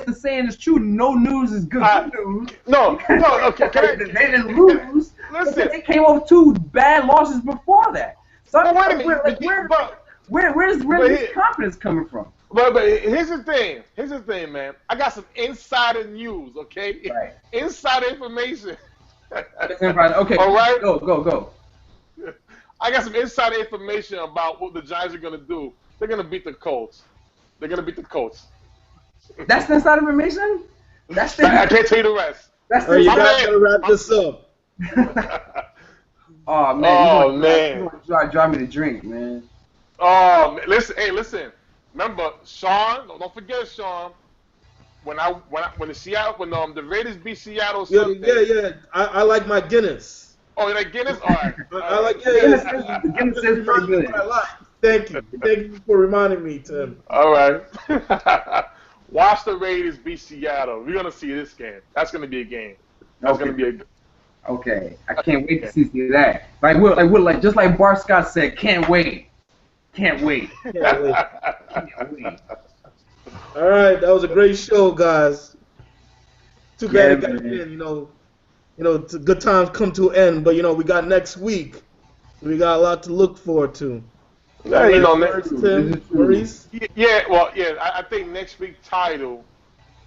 the saying is true. No news is good news. No, okay. They didn't lose. Listen, they came off 2 bad losses before that. So wait a minute. Where's this confidence coming from? But here's the thing. Here's the thing, man. I got some insider news, okay? Right. Insider information. Okay. All right. Go. I got some insider information about what the Giants are gonna do. They're gonna beat the Colts. They're gonna beat the Colts. That's the inside information. That's I the. can't tell you the rest. That's All right, you the. guys gotta wrap this up. Oh man. Oh You man. gonna drive me to drink, man. Oh, listen. Hey, listen. Remember, Sean. Don't forget, Sean. When the Raiders beat Seattle Yeah, Sunday. yeah. I like my Guinness. Oh, you like Guinness? All right. I like Guinness is pretty good. I like. Thank you for reminding me, Tim. All right. Watch the Raiders beat Seattle. We're gonna see this game. That's gonna be a game. That's gonna be a. Okay, I can't wait to see that. Like just like Bart Scott said, can't wait. Can't wait. All right, that was a great show, guys. Too bad it got to end. It's a good times come to an end, but we got next week. We got a lot to look forward to. Yeah, Tim, Maurice. Yeah, I think next week's title,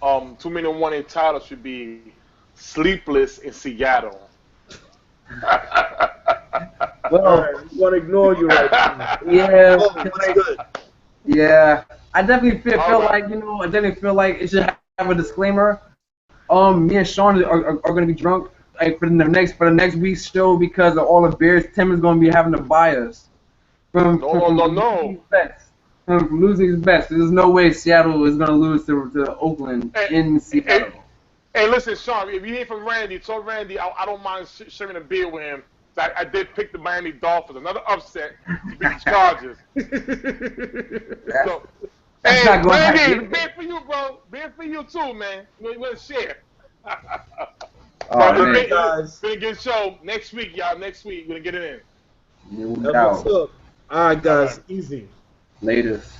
2-1 in title should be "Sleepless in Seattle." Well, all right, we want to ignore you right now. Yeah. That's good. Yeah, I definitely feel like I definitely feel like it should have a disclaimer. Me and Sean are going to be drunk like for the next week's show because of all the beers. Tim is going to be having to buy us from losing his best. There's no way Seattle is going to lose to Oakland in Seattle. Hey, listen, Sean. If you hear from Randy, tell Randy I don't mind sharing a beer with him. I did pick the Miami Dolphins, another upset to beat the Chargers. So, hey, Randy, beer for you, bro. Beer for you too, man. You want to share? It's been a good show. Next week, y'all. Next week, we're gonna get it in. No doubt. What's up? All right, guys. Easy. Latest.